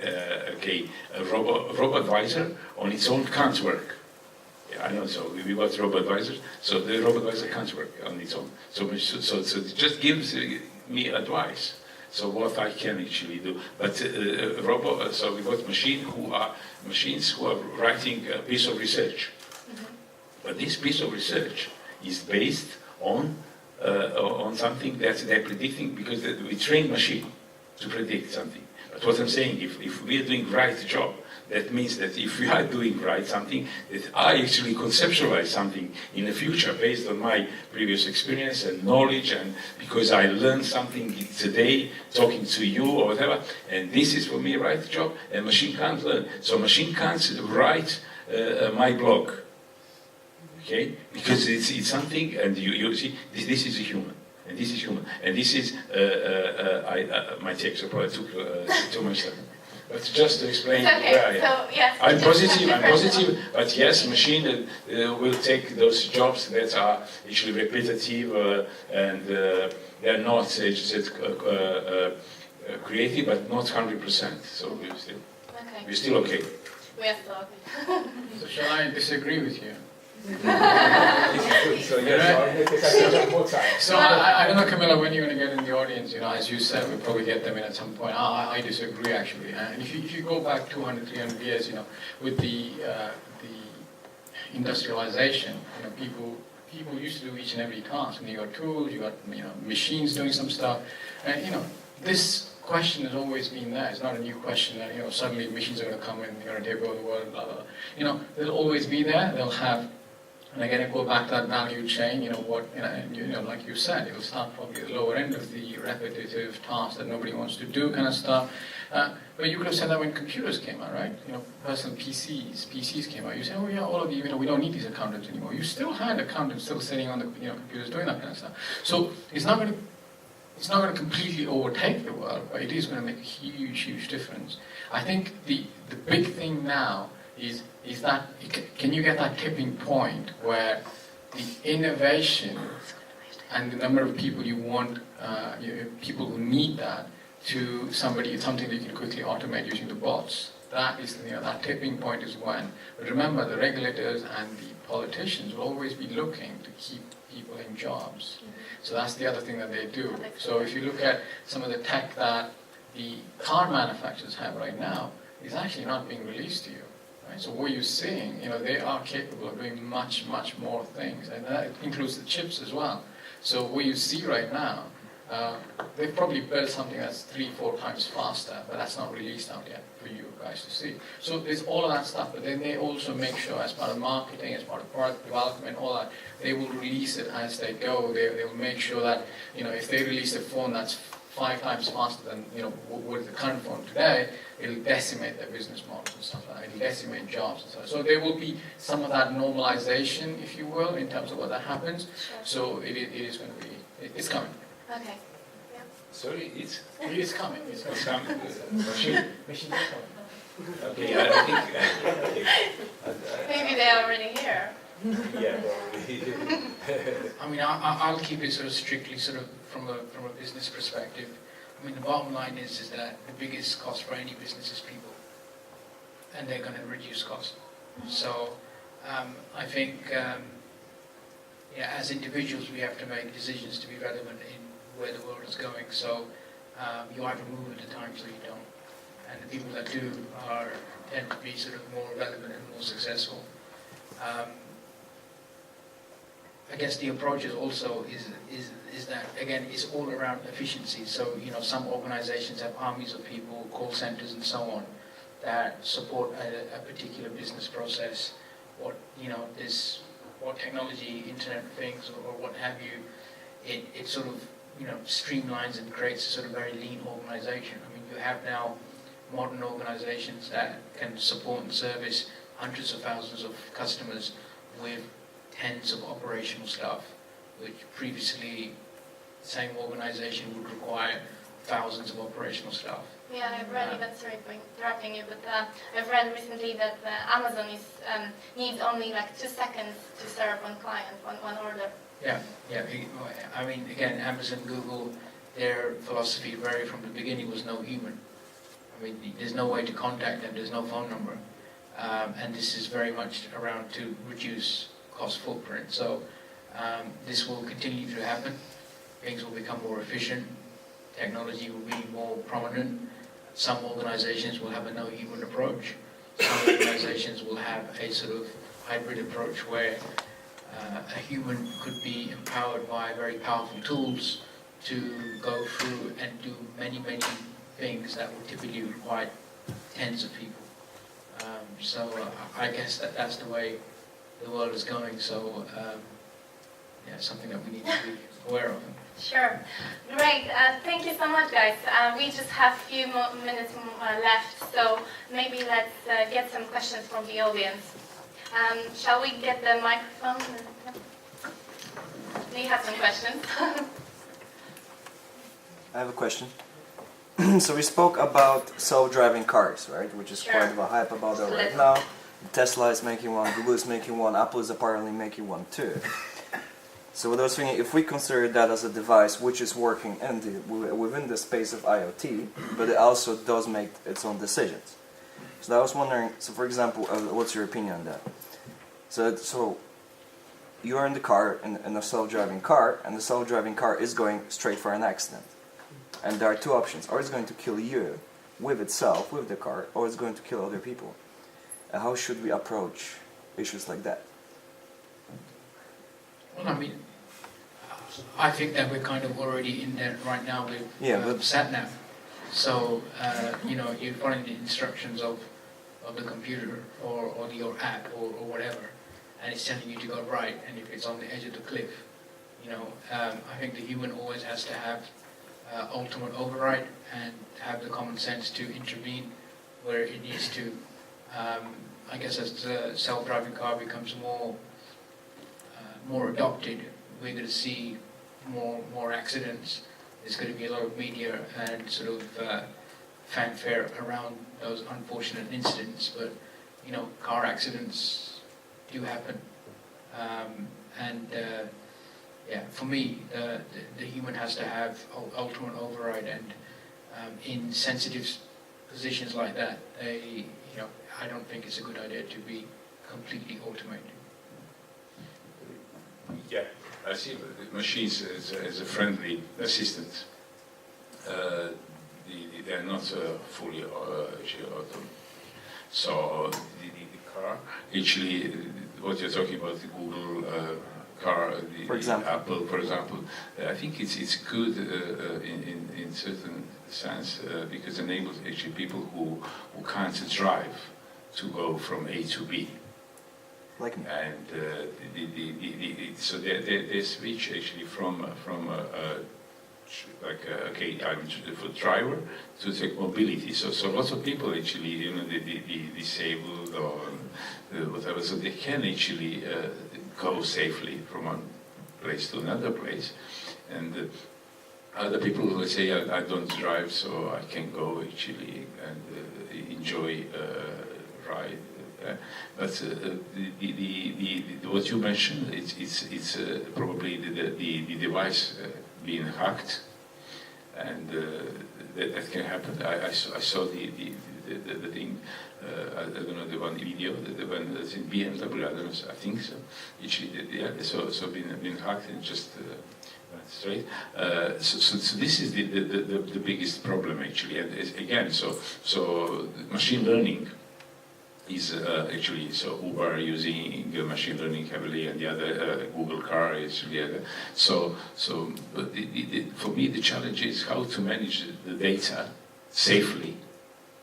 a robo-advisor on its own can't work. Yeah, I know, so we got robo-advisors, so the robo-advisor can't work on its own. So it just gives me advice, so what I can actually do. But so we got machines who are writing a piece of research. But this piece of research is based on something that they're predicting, because we train machine to predict something. But what I'm saying, if we are doing right job, that means that if we are doing right something, that I actually conceptualize something in the future based on my previous experience and knowledge, and because I learned something today talking to you or whatever, and this is for me right job, and machine can't learn. So machine can't write my blog. Okay, because it's something, and you see, this is a human, and this is human, and this is my take. So probably took too much time, but just to explain where I am. So, yes, I'm positive, but yes, machine will take those jobs that are actually repetitive and they're not, as you said, creative, but not 100%. So we're still okay. We are still okay. So shall I disagree with you? So yes, So I don't know, Kamila, when you're going to get in the audience, as you said, we'll probably get them in at some point. I disagree, actually. And if you go back 200, 300 years, with the industrialization, people used to do each and every task. And you got tools, you got machines doing some stuff, and this question has always been there. It's not a new question that suddenly machines are going to come in, they're going to take over the world, blah blah blah. They'll always be there. They'll have. And again, go back to that value chain, like you said, it'll start probably at the lower end of the repetitive tasks that nobody wants to do kind of stuff. But you could have said that when computers came out, right? Personal PCs came out. You say, oh yeah, all of you, we don't need these accountants anymore. You still had accountants still sitting on the computers doing that kind of stuff. So it's not going to completely overtake the world, but it is going to make a huge, huge difference. I think the big thing now is that, can you get that tipping point where the innovation and the number of people you want, people who need that, to something that you can quickly automate using the bots. That is, that tipping point is when. But remember, the regulators and the politicians will always be looking to keep people in jobs. So that's the other thing that they do. So if you look at some of the tech that the car manufacturers have right now, it's actually not being released to you. Right? So what you're seeing, they are capable of doing much, much more things, and that includes the chips as well. So what you see right now, they've probably built something that's 3-4 times faster, but that's not released out yet for you guys to see. So there's all of that stuff, but then they also make sure, as part of marketing, as part of product development, all that, they will release it as they go. They will make sure that, if they release a phone that's 5 times faster than, with the current phone today, it'll decimate their business models and stuff like that. It'll decimate jobs and stuff. So there will be some of that normalization, if you will, in terms of what that happens. Sure. So it is going to be, it's coming. Okay. Sorry, it's coming. It's it's coming. coming. Machine. Okay, I don't think. Maybe they're already here. Yeah, probably. I mean, I'll keep it sort of strictly sort of from a business perspective. I mean, the bottom line is that the biggest cost for any business is people, and they're going to reduce cost. So I think, as individuals, we have to make decisions to be relevant in where the world is going. So you either move at the time, so you don't. And the people that do tend to be sort of more relevant and more successful. I guess the approach is also is that, again, it's all around efficiency. So, some organizations have armies of people, call centers and so on, that support a particular business process, what technology, Internet of Things, or what have you, it sort of, streamlines and creates a sort of very lean organization. I mean, you have now modern organizations that can support and service hundreds of thousands of customers with tens of operational staff, which previously the same organization would require thousands of operational staff. Yeah, I've read even, sorry for interrupting you, but I've read recently that Amazon needs only like 2 seconds to serve one client, one order. Yeah. I mean, again, Amazon, Google, their philosophy from the beginning was no human. I mean, there's no way to contact them, there's no phone number. And this is very much around to reduce cost footprint. So this will continue to happen. Things will become more efficient. Technology will be more prominent. Some organizations will have a no human approach. Some organizations will have a sort of hybrid approach where a human could be empowered by very powerful tools to go through and do many, many things that would typically require tens of people. So I guess that's the way the world is going. So something that we need to be aware of. Sure. Great. Thank you so much, guys. We just have a few more minutes left, so maybe let's get some questions from the audience. Shall we get the microphone? Do you have some questions? I have a question. So we spoke about self-driving cars, right? Which is Sure. quite of a hype about that right now. Tesla is making one, Google is making one, Apple is apparently making one too. So what I was thinking, if we consider that as a device which is working within the space of IoT, but it also does make its own decisions. So I was wondering, so for example, what's your opinion on that? So you are in the car, in a self-driving car, and the self-driving car is going straight for an accident. And there are two options. Or it's going to kill you with itself, with the car, or it's going to kill other people. How should we approach issues like that? Well, I mean, I think that we're kind of already in there right now with sat-nav. So, you're following the instructions of the computer or your app or whatever, and it's telling you to go right, and if it's on the edge of the cliff, I think the human always has to have ultimate override and have the common sense to intervene where it needs to. I guess as the self-driving car becomes more adopted, we're going to see more accidents. There's going to be a lot of media and sort of fanfare around those unfortunate incidents, but car accidents do happen. For me, the human has to have ultimate override, and in sensitive positions like that, I don't think it's a good idea to be completely automated. Yeah, I see the machines as a friendly assistant. They are not fully actually automated. So the car, actually, what you're talking about, the Google car, the Apple, for example, I think it's good in certain sense because it enables actually people who can't drive to go from A to B. Like me. And so they switch actually from like okay, I'm a driver to take mobility. So lots of people actually, the disabled or whatever, so they can actually go safely from one place to another place. And other people who say, I don't drive, so I can go actually and enjoy ride. But what you mentioned, it's probably the device being hacked, and that can happen. I saw the thing. I don't know the one video, the one that's in BMW. I don't know. I think so. So been hacked and just straight. So this is the biggest problem actually. And again, so machine learning is actually, so Uber using machine learning heavily, and the other Google car is the other. So but for me the challenge is how to manage the data safely,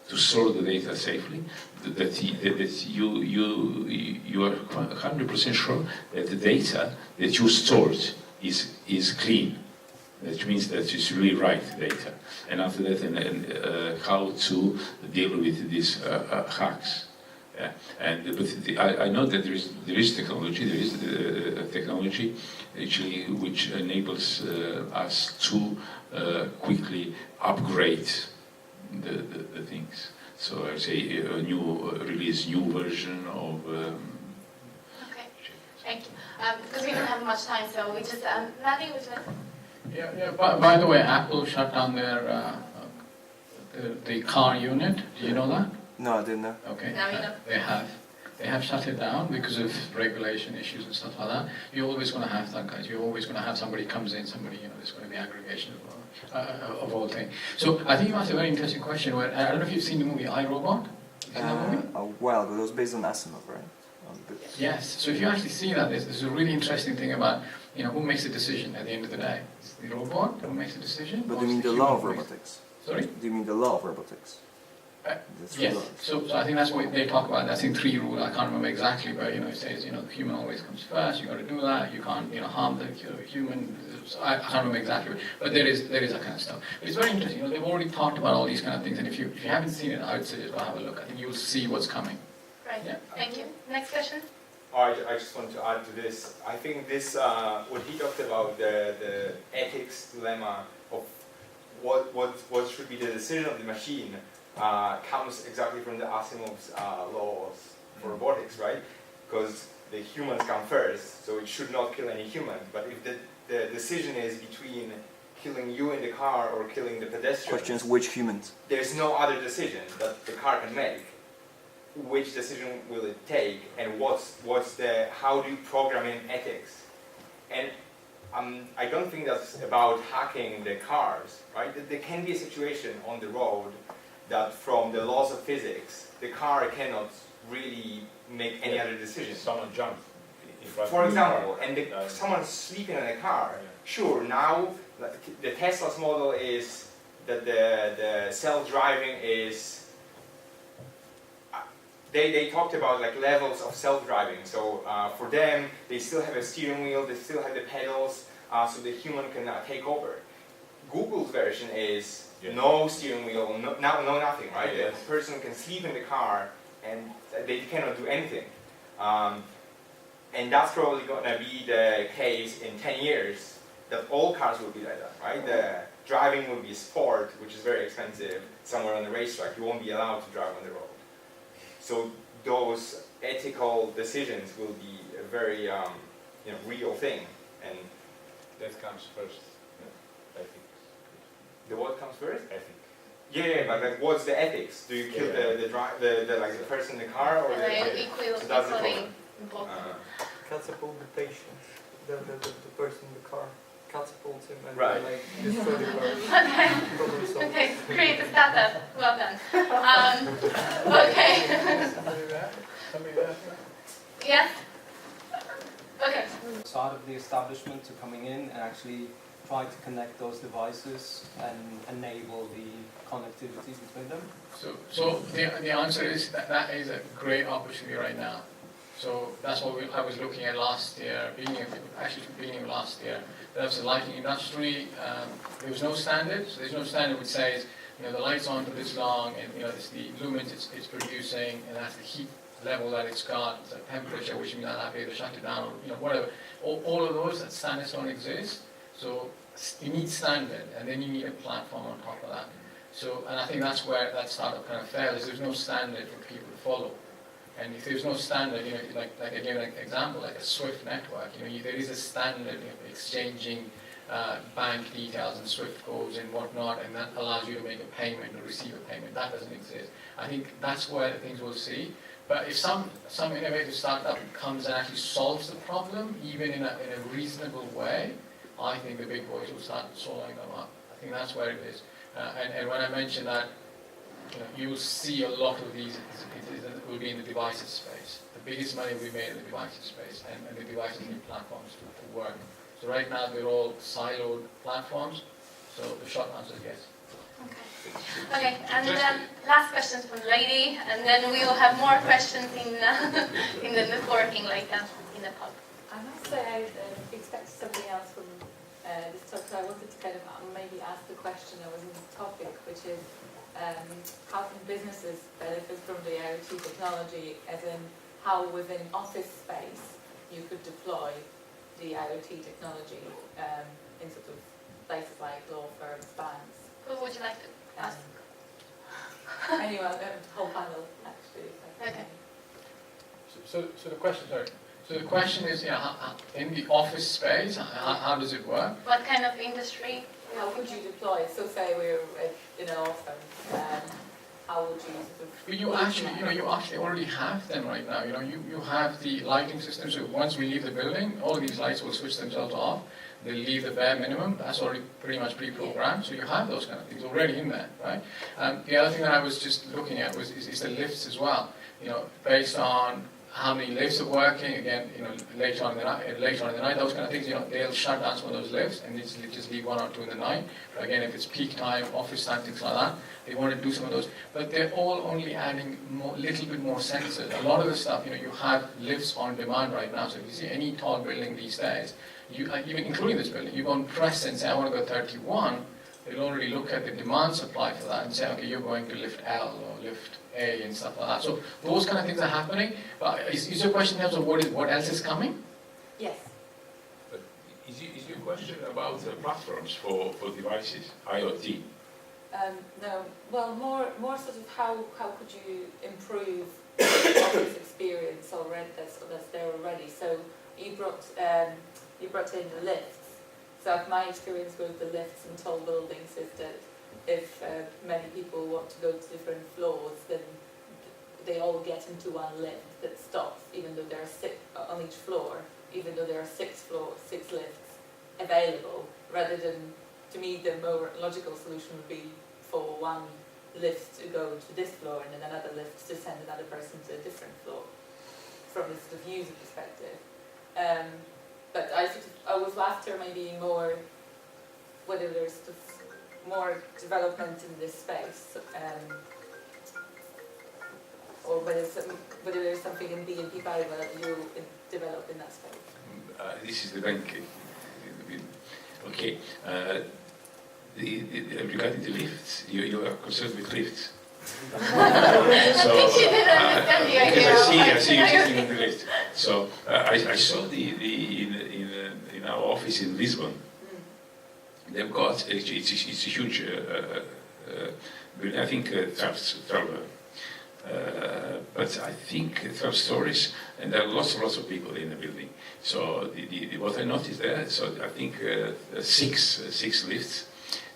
to store the data safely, that you are 100% sure that the data that you stored is clean. That means that it's really right data. And after that, and how to deal with these hacks. Yeah. But I know that there is technology actually which enables us to quickly upgrade the things. So I say a new version of. Okay, thank you. Because we don't have much time, so we just Mady, would you like? Yeah. By the way, Apple shut down their the car unit. Do you know that? No, I didn't know. Okay. Now you know. They have shut it down because of regulation issues and stuff like that. You're always going to have that, guys. You're always going to have somebody comes in, somebody, there's going to be aggregation of all things. So I think you asked a very interesting question. Where I don't know if you've seen the movie I, Robot. You've seen that movie? A while ago. It was based on Asimov, right? Yes. So if you actually see that, there's a really interesting thing about who makes the decision at the end of the day. It's the robot who makes the decision. But do you mean the law of robotics? Sorry? Do you mean the law of robotics? Yes, so I think that's what they talk about. I think 3 rules. I can't remember exactly, but it says the human always comes first. You got to do that. You can't harm the human. So I can't remember exactly, but there is that kind of stuff. But it's very interesting. They've already talked about all these kind of things, and if you haven't seen it, I would suggest go have a look. I think you'll see what's coming. Right. Yeah. Thank you. Next question. I just want to add to this. I think this what he talked about the ethics dilemma of what should be the decision of the machine. Comes exactly from the Asimov's laws for robotics, right? Because the humans come first, so it should not kill any human. But if the decision is between killing you in the car or killing the pedestrian, Question is which humans? There's no other decision that the car can make. Which decision will it take, and how do you program in ethics? And I don't think that's about hacking the cars, right? There can be a situation on the road that from the laws of physics, the car cannot really make any other decision. Someone jumped. For example, and someone's sleeping in a car. Yeah. Sure, now the Tesla's model is that the self-driving is. They talked about like levels of self-driving. So for them, they still have a steering wheel, they still have the pedals, so the human can take over. Google's version is no steering wheel, no nothing, right? Yes. The person can sleep in the car and they cannot do anything. And that's probably going to be the case in 10 years, that all cars will be like that, right? The driving will be a sport, which is very expensive, somewhere on the racetrack. You won't be allowed to drive on the road. So those ethical decisions will be a very real thing. And that comes first. Ethics. the what comes first? Ethics. Yeah, but like, what's the ethics? Do you kill the person in the car or the? Equally So that's the problem. important. Catapult the patient, the person in the car. Catapult him and Right. like destroy the car. Okay. Okay. Create a startup. Well done. Okay. Somebody there? Yes. Okay. Side of the establishment to coming in and actually try to connect those devices and enable the connectivity between them? So the answer is that is a great opportunity right now. So that's what I was looking at last year, beginning of last year. There was a lighting industry. There was no standard. So there's no standard which says, the light's on for this long, and it's the lumens it's producing, and that's the heat level that it's got, the temperature, which means I'll have to either shut it down or whatever. All of those standards don't exist. So you need standard, and then you need a platform on top of that. So, and I think that's where that startup kind of fails. There's no standard for people to follow. And if there's no standard, like I gave an example, like a SWIFT network, there is a standard exchanging bank details and SWIFT codes and whatnot, and that allows you to make a payment or receive a payment. That doesn't exist. I think that's where things will see. But if some innovative startup comes and actually solves the problem, even in a reasonable way, I think the big boys will start swallowing them up. I think that's where it is. And when I mentioned that, you will see a lot of these will be in the devices space. The biggest money will be made in the devices space, and the devices need platforms to work. So right now they're all siloed platforms. So the short answer is yes. Okay, and then last questions from the lady, and then we will have more questions in the networking later in the pub. I must say I expected something else from this talk, so I wanted to kind of maybe ask the question that was in the topic, which is how can businesses benefit from the IoT technology, as in how within office space you could deploy the IoT technology in sort of places like law firms, banks. Who would you like to ask? Anyone, the whole panel actually. Okay. So the question, sorry. So the question is, in the office space, how does it work? What kind of industry? How would you deploy it? So say we're in an law firm, how would you sort of... But you actually already have them right now. You have the lighting system. So once we leave the building, all of these lights will switch themselves off. They'll leave the bare minimum. That's already pretty much pre-programmed. So you have those kind of things already in there, right? The other thing that I was just looking at is the lifts as well. Based on how many lifts are working, again, later on in the night, those kind of things, they'll shut down some of those lifts and just leave one or two in the night. But again, if it's peak time, office time, things like that, they want to do some of those. But they're all only adding little bit more sensors. A lot of the stuff, you have lifts on demand right now. So if you see any tall building these days, even including this building, you go and press and say, I want to go 31, they'll already look at the demand supply for that and say, okay, you're going to lift L or lift A and stuff like that. So those kind of things are happening. But is your question in terms of what else is coming? Yes. But is your question about platforms for devices, IoT? No. Well, more sort of how could you improve the office experience already that's there already? So you brought in the lifts. So my experience with the lifts in tall buildings is that if many people want to go to different floors, then they all get into one lift that stops, even though there are six on each floor, even though there are six lifts available. Rather than, to me, the more logical solution would be for one lift to go to this floor and then another lift to send another person to a different floor, from the sort of user perspective. But I was after maybe more, whether there's sort of more development in this space, or whether there's something in BNP Paribas that you develop in that space. This is the bank. Okay. Regarding the lifts, you are concerned with lifts. I think she didn't understand the idea. I see you sitting on the lift. So I saw in our office in Lisbon. They've got it's a huge building. I think 12 but I think 12 stories, and there are lots of people in the building. So what I noticed there, so I think six lifts.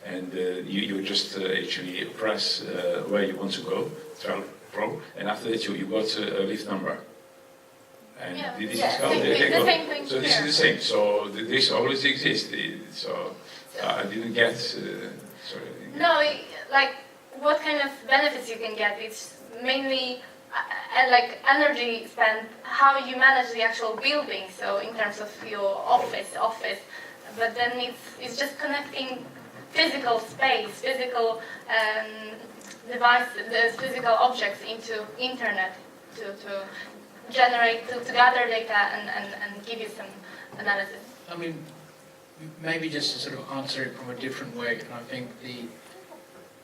and you just actually press where you want to go, travel pro, and after that you got a lift number. And Yeah, this yeah, is how same they thing, go. the same thing So this here. is the same. So this always exists. So I didn't get. Sorry. No, like what kind of benefits you can get? It's mainly like energy spent, how you manage the actual building. So in terms of your office, but then it's just connecting physical space, physical devices, physical objects into internet to generate, to gather data and give you some analysis. I mean, maybe just to sort of answer it from a different way, and I think the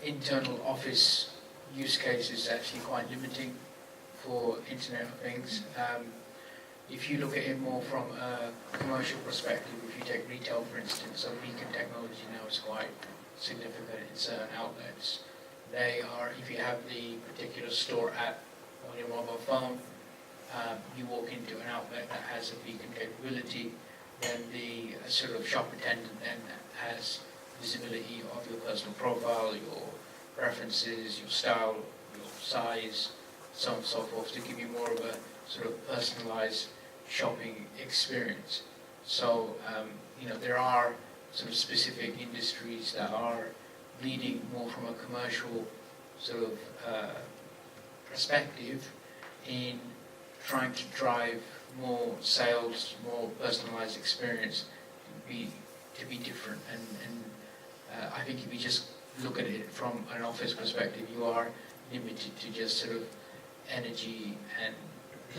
internal office use case is actually quite limiting for Internet of Things. If you look at it more from a commercial perspective, if you take retail for instance, so beacon technology now is quite significant in certain outlets. They are, if you have the particular store app on your mobile phone, you walk into an outlet that has a beacon capability, then the sort of shop attendant then has visibility of your personal profile, your preferences, your style, your size, so on and so forth, to give you more of a sort of personalized shopping experience. So, there are sort of specific industries that are leading more from a commercial sort of perspective in trying to drive more sales, more personalized experience to be different. And I think if you just look at it from an office perspective, you are limited to just sort of energy and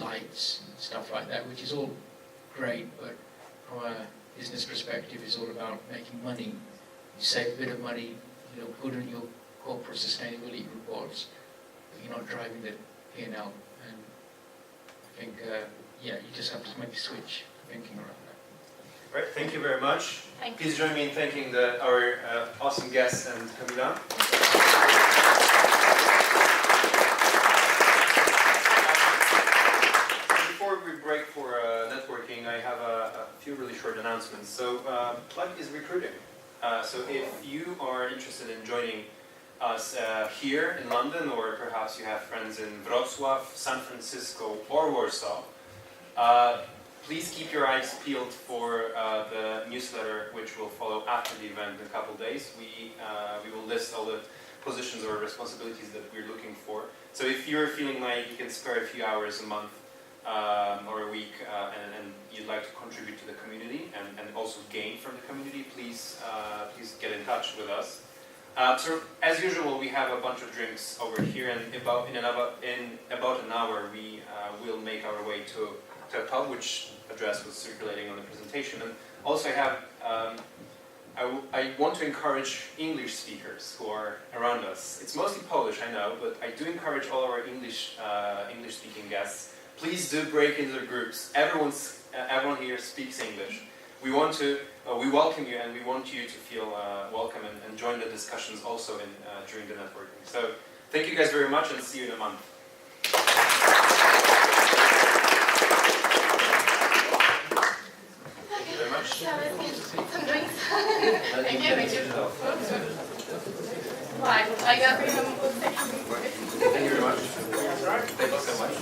lights and stuff like that, which is all great, but from a business perspective, it's all about making money. You save a bit of money, you look good in your corporate sustainability reports, but you're not driving the P&L. And I think, you just have to make a switch thinking around that. Right, thank you very much. Thank you. Please join me in thanking our awesome guests and Kamila. Before we break for networking, I have a few really short announcements. So, Plug is recruiting. So if you are interested in joining us here in London, or perhaps you have friends in Wrocław, San Francisco, or Warsaw, please keep your eyes peeled for the newsletter, which will follow after the event in a couple of days. We will list all the positions or responsibilities that we're looking for. So if you're feeling like you can spare a few hours a month or a week and you'd like to contribute to the community and also gain from the community, please get in touch with us. So as usual, we have a bunch of drinks over here, and in about an hour we will make our way to a pub, which address was circulating on the presentation. And also I have, I want to encourage English speakers who are around us. It's mostly Polish, I know, but I do encourage all our English speaking guests. Please do break into the groups. Everyone here speaks English. We welcome you, and we want you to feel welcome and join the discussions also during the networking. So thank you guys very much, and see you in a month. Thank you very much. Some drinks. Thank you. Bye. I got Thank you very much. Thank you so much.